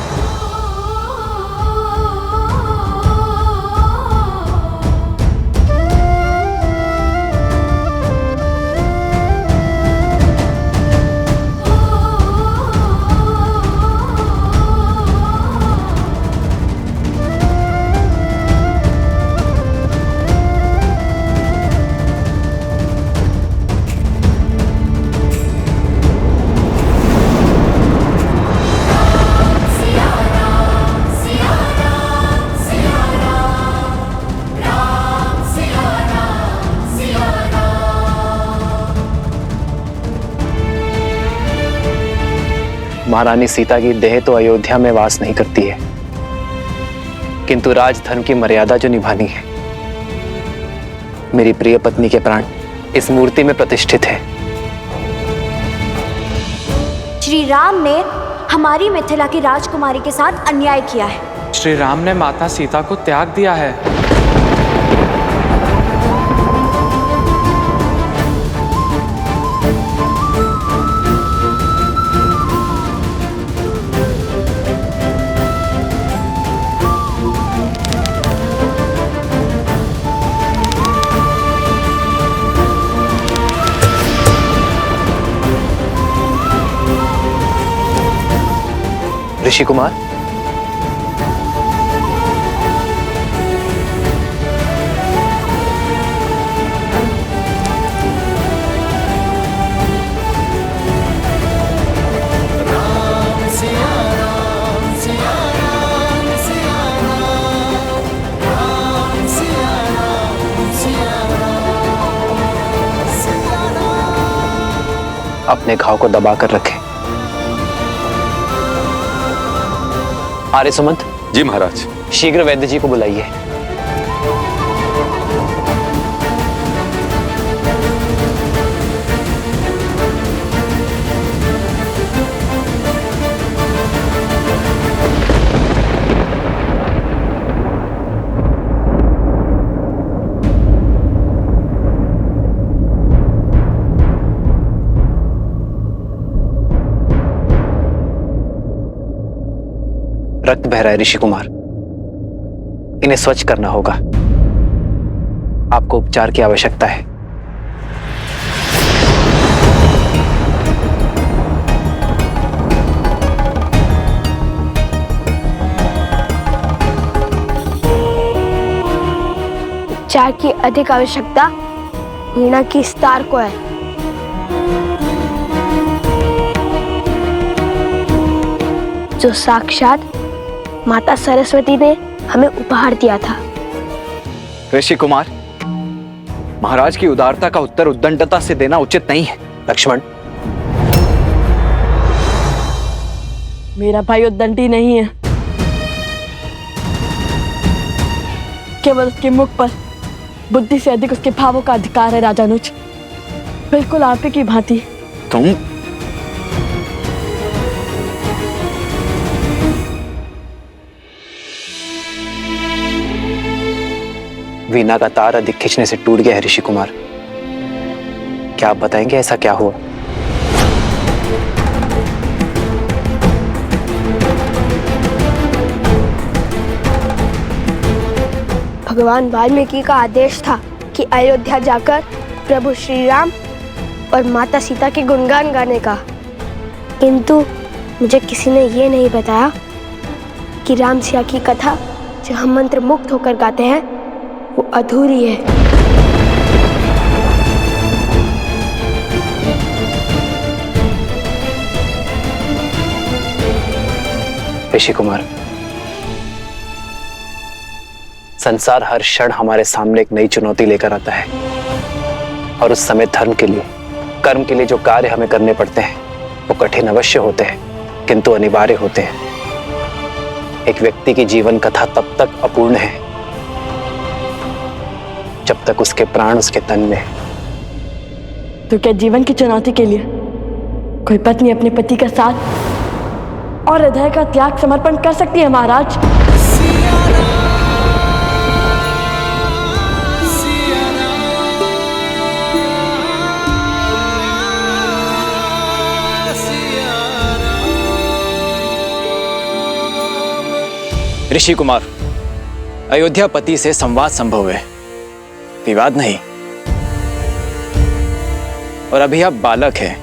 महारानी सीता की देह तो अयोध्या में वास नहीं करती है, किंतु राजधर्म की मर्यादा जो निभानी है, मेरी प्रिय पत्नी के प्राण इस मूर्ति में प्रतिष्ठित है। श्री राम ने हमारी मिथिला की राजकुमारी के साथ अन्याय किया है। श्री राम ने माता सीता को त्याग दिया है। ऋषि कुमार, अपने घाव को दबाकर रखें। आर्य सुमंत। जी महाराज। शीघ्र वैद्य जी को बुलाइए। रक्त बह रहा है ऋषि कुमार, इन्हें स्वच्छ करना होगा। आपको उपचार की आवश्यकता है। उपचार की अधिक आवश्यकता वीणा की स्तार को है। जो साक्षात माता सरस्वती ने हमें उपहार दिया था। ऋषि कुमार, महाराज की उदारता का उत्तर उद्दंडता से देना उचित नहीं है। लक्ष्मण, मेरा भाई उद्दंडी नहीं है, केवल उसके मुख पर बुद्धि से अधिक उसके भावों का अधिकार है। राजानुज, बिल्कुल आप ही की भांति। तुम वीणा का तार अधिक खींचने से टूट गया है ऋषि कुमार। क्या आप बताएंगे ऐसा क्या हुआ? भगवान वाल्मीकि का आदेश था कि अयोध्या जाकर प्रभु श्री राम और माता सीता के गुणगान गाने का, किंतु मुझे किसी ने ये नहीं बताया कि राम सिया की कथा जो हम मंत्र मुक्त होकर गाते हैं वो अधूरी है। ऋषि कुमार, संसार हर क्षण हमारे सामने एक नई चुनौती लेकर आता है, और उस समय धर्म के लिए, कर्म के लिए जो कार्य हमें करने पड़ते हैं वो कठिन अवश्य होते हैं, किंतु अनिवार्य होते हैं। एक व्यक्ति की जीवन कथा तब तक अपूर्ण है जब तक उसके प्राण उसके तन में है। तो क्या जीवन की चुनौती के लिए कोई पत्नी अपने पति का साथ और हृदय का त्याग समर्पण कर सकती है? महाराज, ऋषि कुमार, अयोध्यापति से संवाद संभव है, विवाद नहीं। और अभी आप बालक हैं,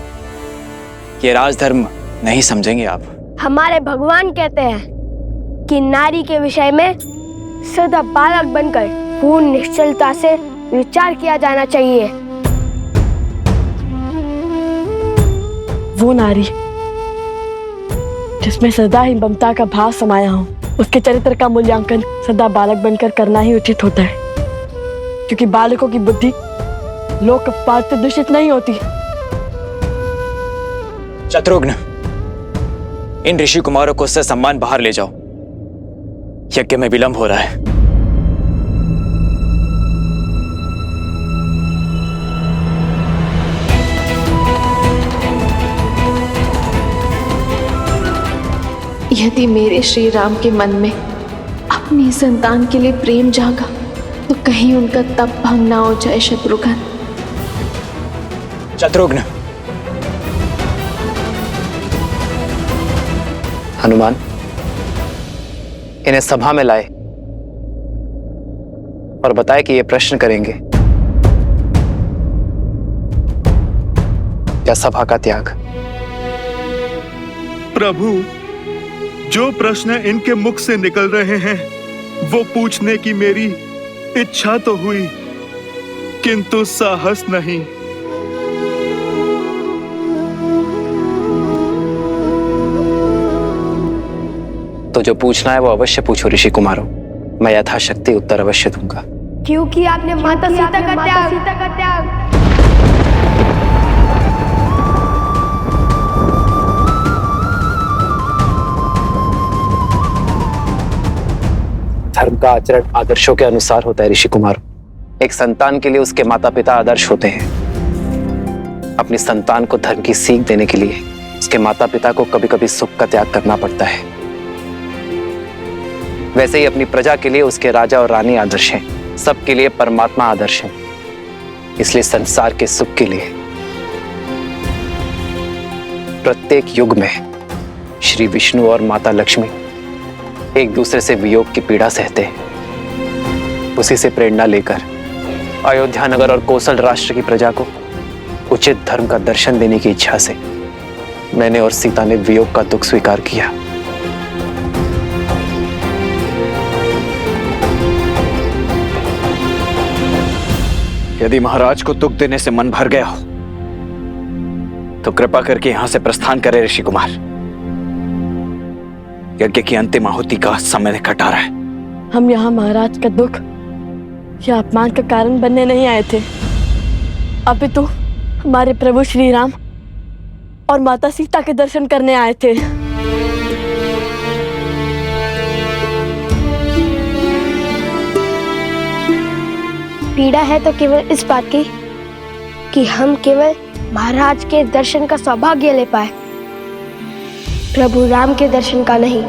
ये राजधर्म नहीं समझेंगे आप। हमारे भगवान कहते हैं कि नारी के विषय में सदा बालक बनकर पूर्ण निश्चलता से विचार किया जाना चाहिए। वो नारी जिसमें सदा ही ममता का भाव समाया हो, उसके चरित्र का मूल्यांकन सदा बालक बनकर करना ही उचित होता है, क्योंकि बालकों की बुद्धि लोकपाल से दूषित नहीं होती। शत्रुघ्न, इन ऋषि कुमारों को उससे सम्मान बाहर ले जाओ, यज्ञ में विलंब हो रहा है। यदि मेरे श्री राम के मन में अपनी संतान के लिए प्रेम जागा तो कहीं उनका तप भंग ना हो जाए। शत्रुघ्न, शत्रुघ्न, हनुमान, इन्हें सभा में लाए और बताए कि ये प्रश्न करेंगे या सभा का त्याग। प्रभु, जो प्रश्न इनके मुख से निकल रहे हैं वो पूछने की मेरी इच्छा तो हुई, किंतु साहस नहीं। तो जो पूछना है वो अवश्य पूछो ऋषि कुमारों, मैं यथाशक्ति उत्तर अवश्य दूंगा। क्योंकि आपने माता सीता का त्याग धर्म का आचरण आदर्शों के अनुसार होता है ऋषि कुमार। एक संतान के लिए उसके माता पिता आदर्श होते हैं। अपनी संतान को धर्म की सीख देने के लिए उसके माता पिता को कभी कभी सुख का त्याग करना पड़ता है। वैसे ही अपनी प्रजा के लिए उसके राजा और रानी आदर्श हैं, सबके लिए परमात्मा आदर्श है। इसलिए संसार के सुख के लिए प्रत्येक युग में श्री विष्णु और माता लक्ष्मी एक दूसरे से वियोग की पीड़ा सहते हैं। उसी से प्रेरणा लेकर अयोध्या नगर और कौशल राष्ट्र की प्रजा को उचित धर्म का दर्शन देने की इच्छा से मैंने और सीता ने वियोग का दुख स्वीकार किया। यदि महाराज को दुख देने से मन भर गया हो तो कृपा करके यहां से प्रस्थान करें ऋषि कुमार। यज्ञ की अंतिम आहुति का समय निकट आ रहा है। हम यहाँ महाराज का दुख या अपमान का कारण बनने नहीं आए थे, अपितु हमारे प्रभु श्री राम और माता सीता के दर्शन करने आए थे। पीड़ा है तो केवल इस बात की कि हम केवल महाराज के दर्शन का सौभाग्य ले पाए, प्रभु राम के दर्शन का नहीं,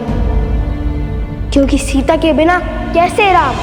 क्योंकि सीता के बिना कैसे राम।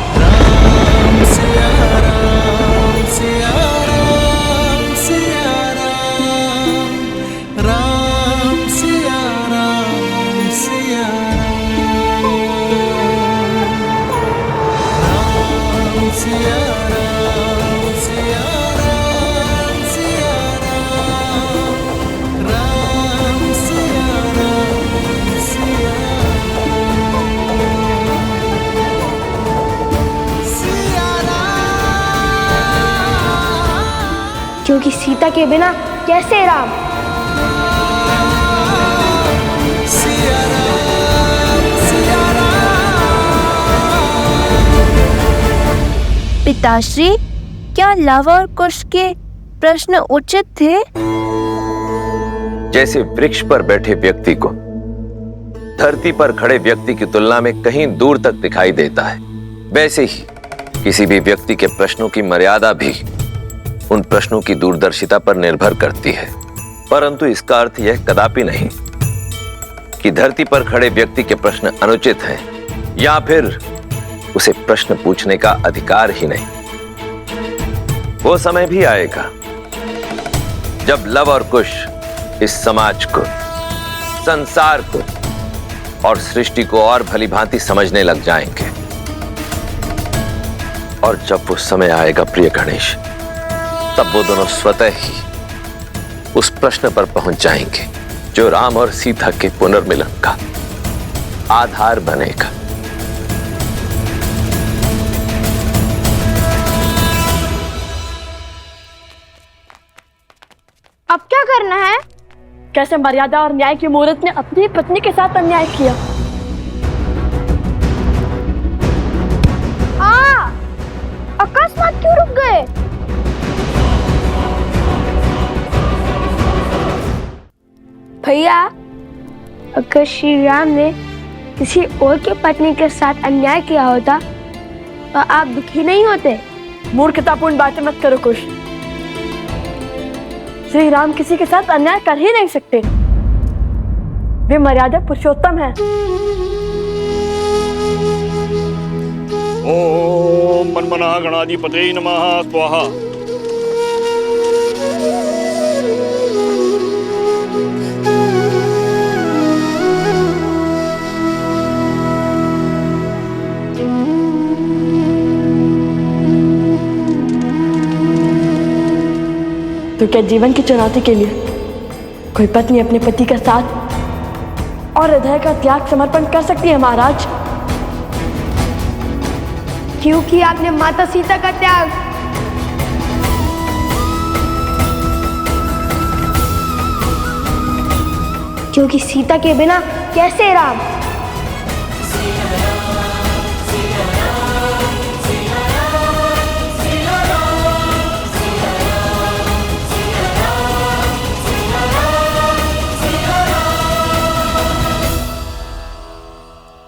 क्योंकि सीता के बिना कैसे राम। पिताश्री, क्या लव और कुश के प्रश्न उचित थे? जैसे वृक्ष पर बैठे व्यक्ति को धरती पर खड़े व्यक्ति की तुलना में कहीं दूर तक दिखाई देता है, वैसे ही किसी भी व्यक्ति के प्रश्नों की मर्यादा भी उन प्रश्नों की दूरदर्शिता पर निर्भर करती है। परंतु इसका अर्थ यह कदापि नहीं कि धरती पर खड़े व्यक्ति के प्रश्न अनुचित हैं या फिर उसे प्रश्न पूछने का अधिकार ही नहीं। वो समय भी आएगा जब लव और कुश इस समाज को, संसार को और सृष्टि को और भली भांति समझने लग जाएंगे। और जब वो समय आएगा प्रिय गणेश, तब वो दोनों स्वतः ही उस प्रश्न पर पहुंच जाएंगे जो राम और सीता के पुनर्मिलन का आधार बनेगा। अब क्या करना है? कैसे मर्यादा और न्याय की मूर्त ने अपनी पत्नी के साथ अन्याय किया। अकस्मात क्यों रुक गए? भैया, अगर श्री राम ने किसी और की पत्नी के साथ अन्याय किया होता तो आप दुखी नहीं होते? मूर्खतापूर्ण बातें मत करो कुश। श्री राम किसी के साथ अन्याय कर ही नहीं सकते। वे मर्यादा पुरुषोत्तम हैं। ओम मन्मना गणाधिपते नमः स्वाहा। तो क्या जीवन की चुनौती के लिए कोई पत्नी अपने पति का साथ और हृदय का त्याग समर्पण कर सकती है महाराज? क्योंकि आपने माता सीता का त्याग। क्योंकि सीता के बिना कैसे राम?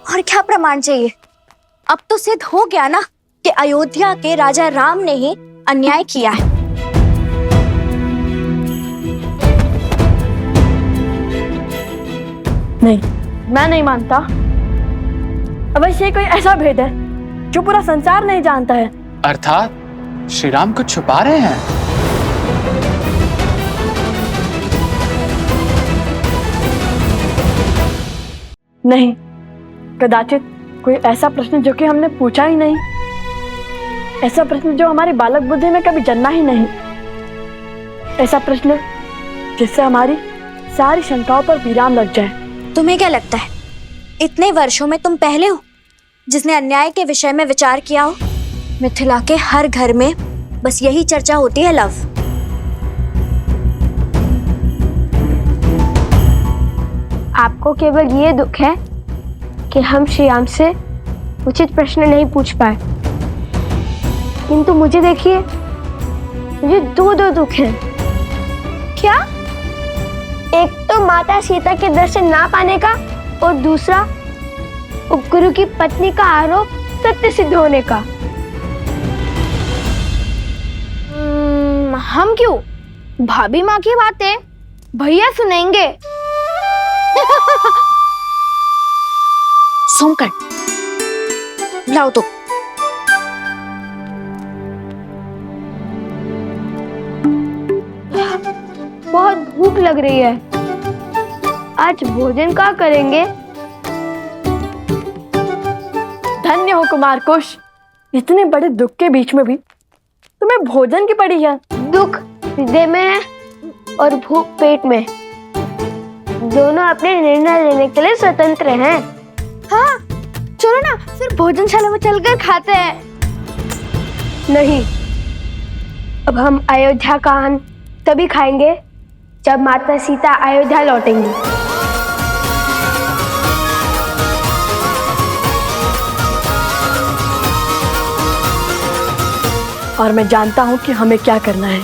और क्या प्रमाण चाहिए? अब तो सिद्ध हो गया ना कि अयोध्या के राजा राम ने ही अन्याय किया है। नहीं, मैं नहीं मानता। अवश्य कोई ऐसा भेद है जो पूरा संसार नहीं जानता है। अर्थात श्री राम कुछ छुपा रहे हैं। नहीं, कदाचित कोई ऐसा प्रश्न जो कि हमने पूछा ही नहीं, ऐसा प्रश्न जो हमारी बालक बुद्धि में कभी जन्मा ही नहीं, ऐसा प्रश्न जिससे हमारी सारी शंकाओं पर विराम लग जाए। तुम्हें क्या लगता है इतने वर्षों में तुम पहले हो जिसने अन्याय के विषय में विचार किया हो? मिथिला के हर घर में बस यही चर्चा होती है लव। आपको केवल ये दुख है कि हम श्री राम से उचित प्रश्न नहीं पूछ पाए, किंतु मुझे देखिए, मुझे दो दुख हैं। क्या? एक तो माता सीता के दर्शन ना पाने का और दूसरा उपगुरु की पत्नी का आरोप सत्य सिद्ध होने का। हम क्यों? भाभी माँ की बातें भैया सुनेंगे। सोमकर, लाओ तो। बहुत भूख लग रही है, आज भोजन क्या करेंगे? धन्य हो कुमार कुश, इतने बड़े दुख के बीच में भी तुम्हें भोजन की पड़ी है। दुख हृदय में है और भूख पेट में। दोनों अपने निर्णय लेने के लिए स्वतंत्र हैं। हाँ, चलो ना फिर भोजनशाला में चलकर खाते हैं। नहीं, अब हम अयोध्या का अन्न तभी खाएंगे जब माता सीता अयोध्या लौटेंगी। और मैं जानता हूँ कि हमें क्या करना है।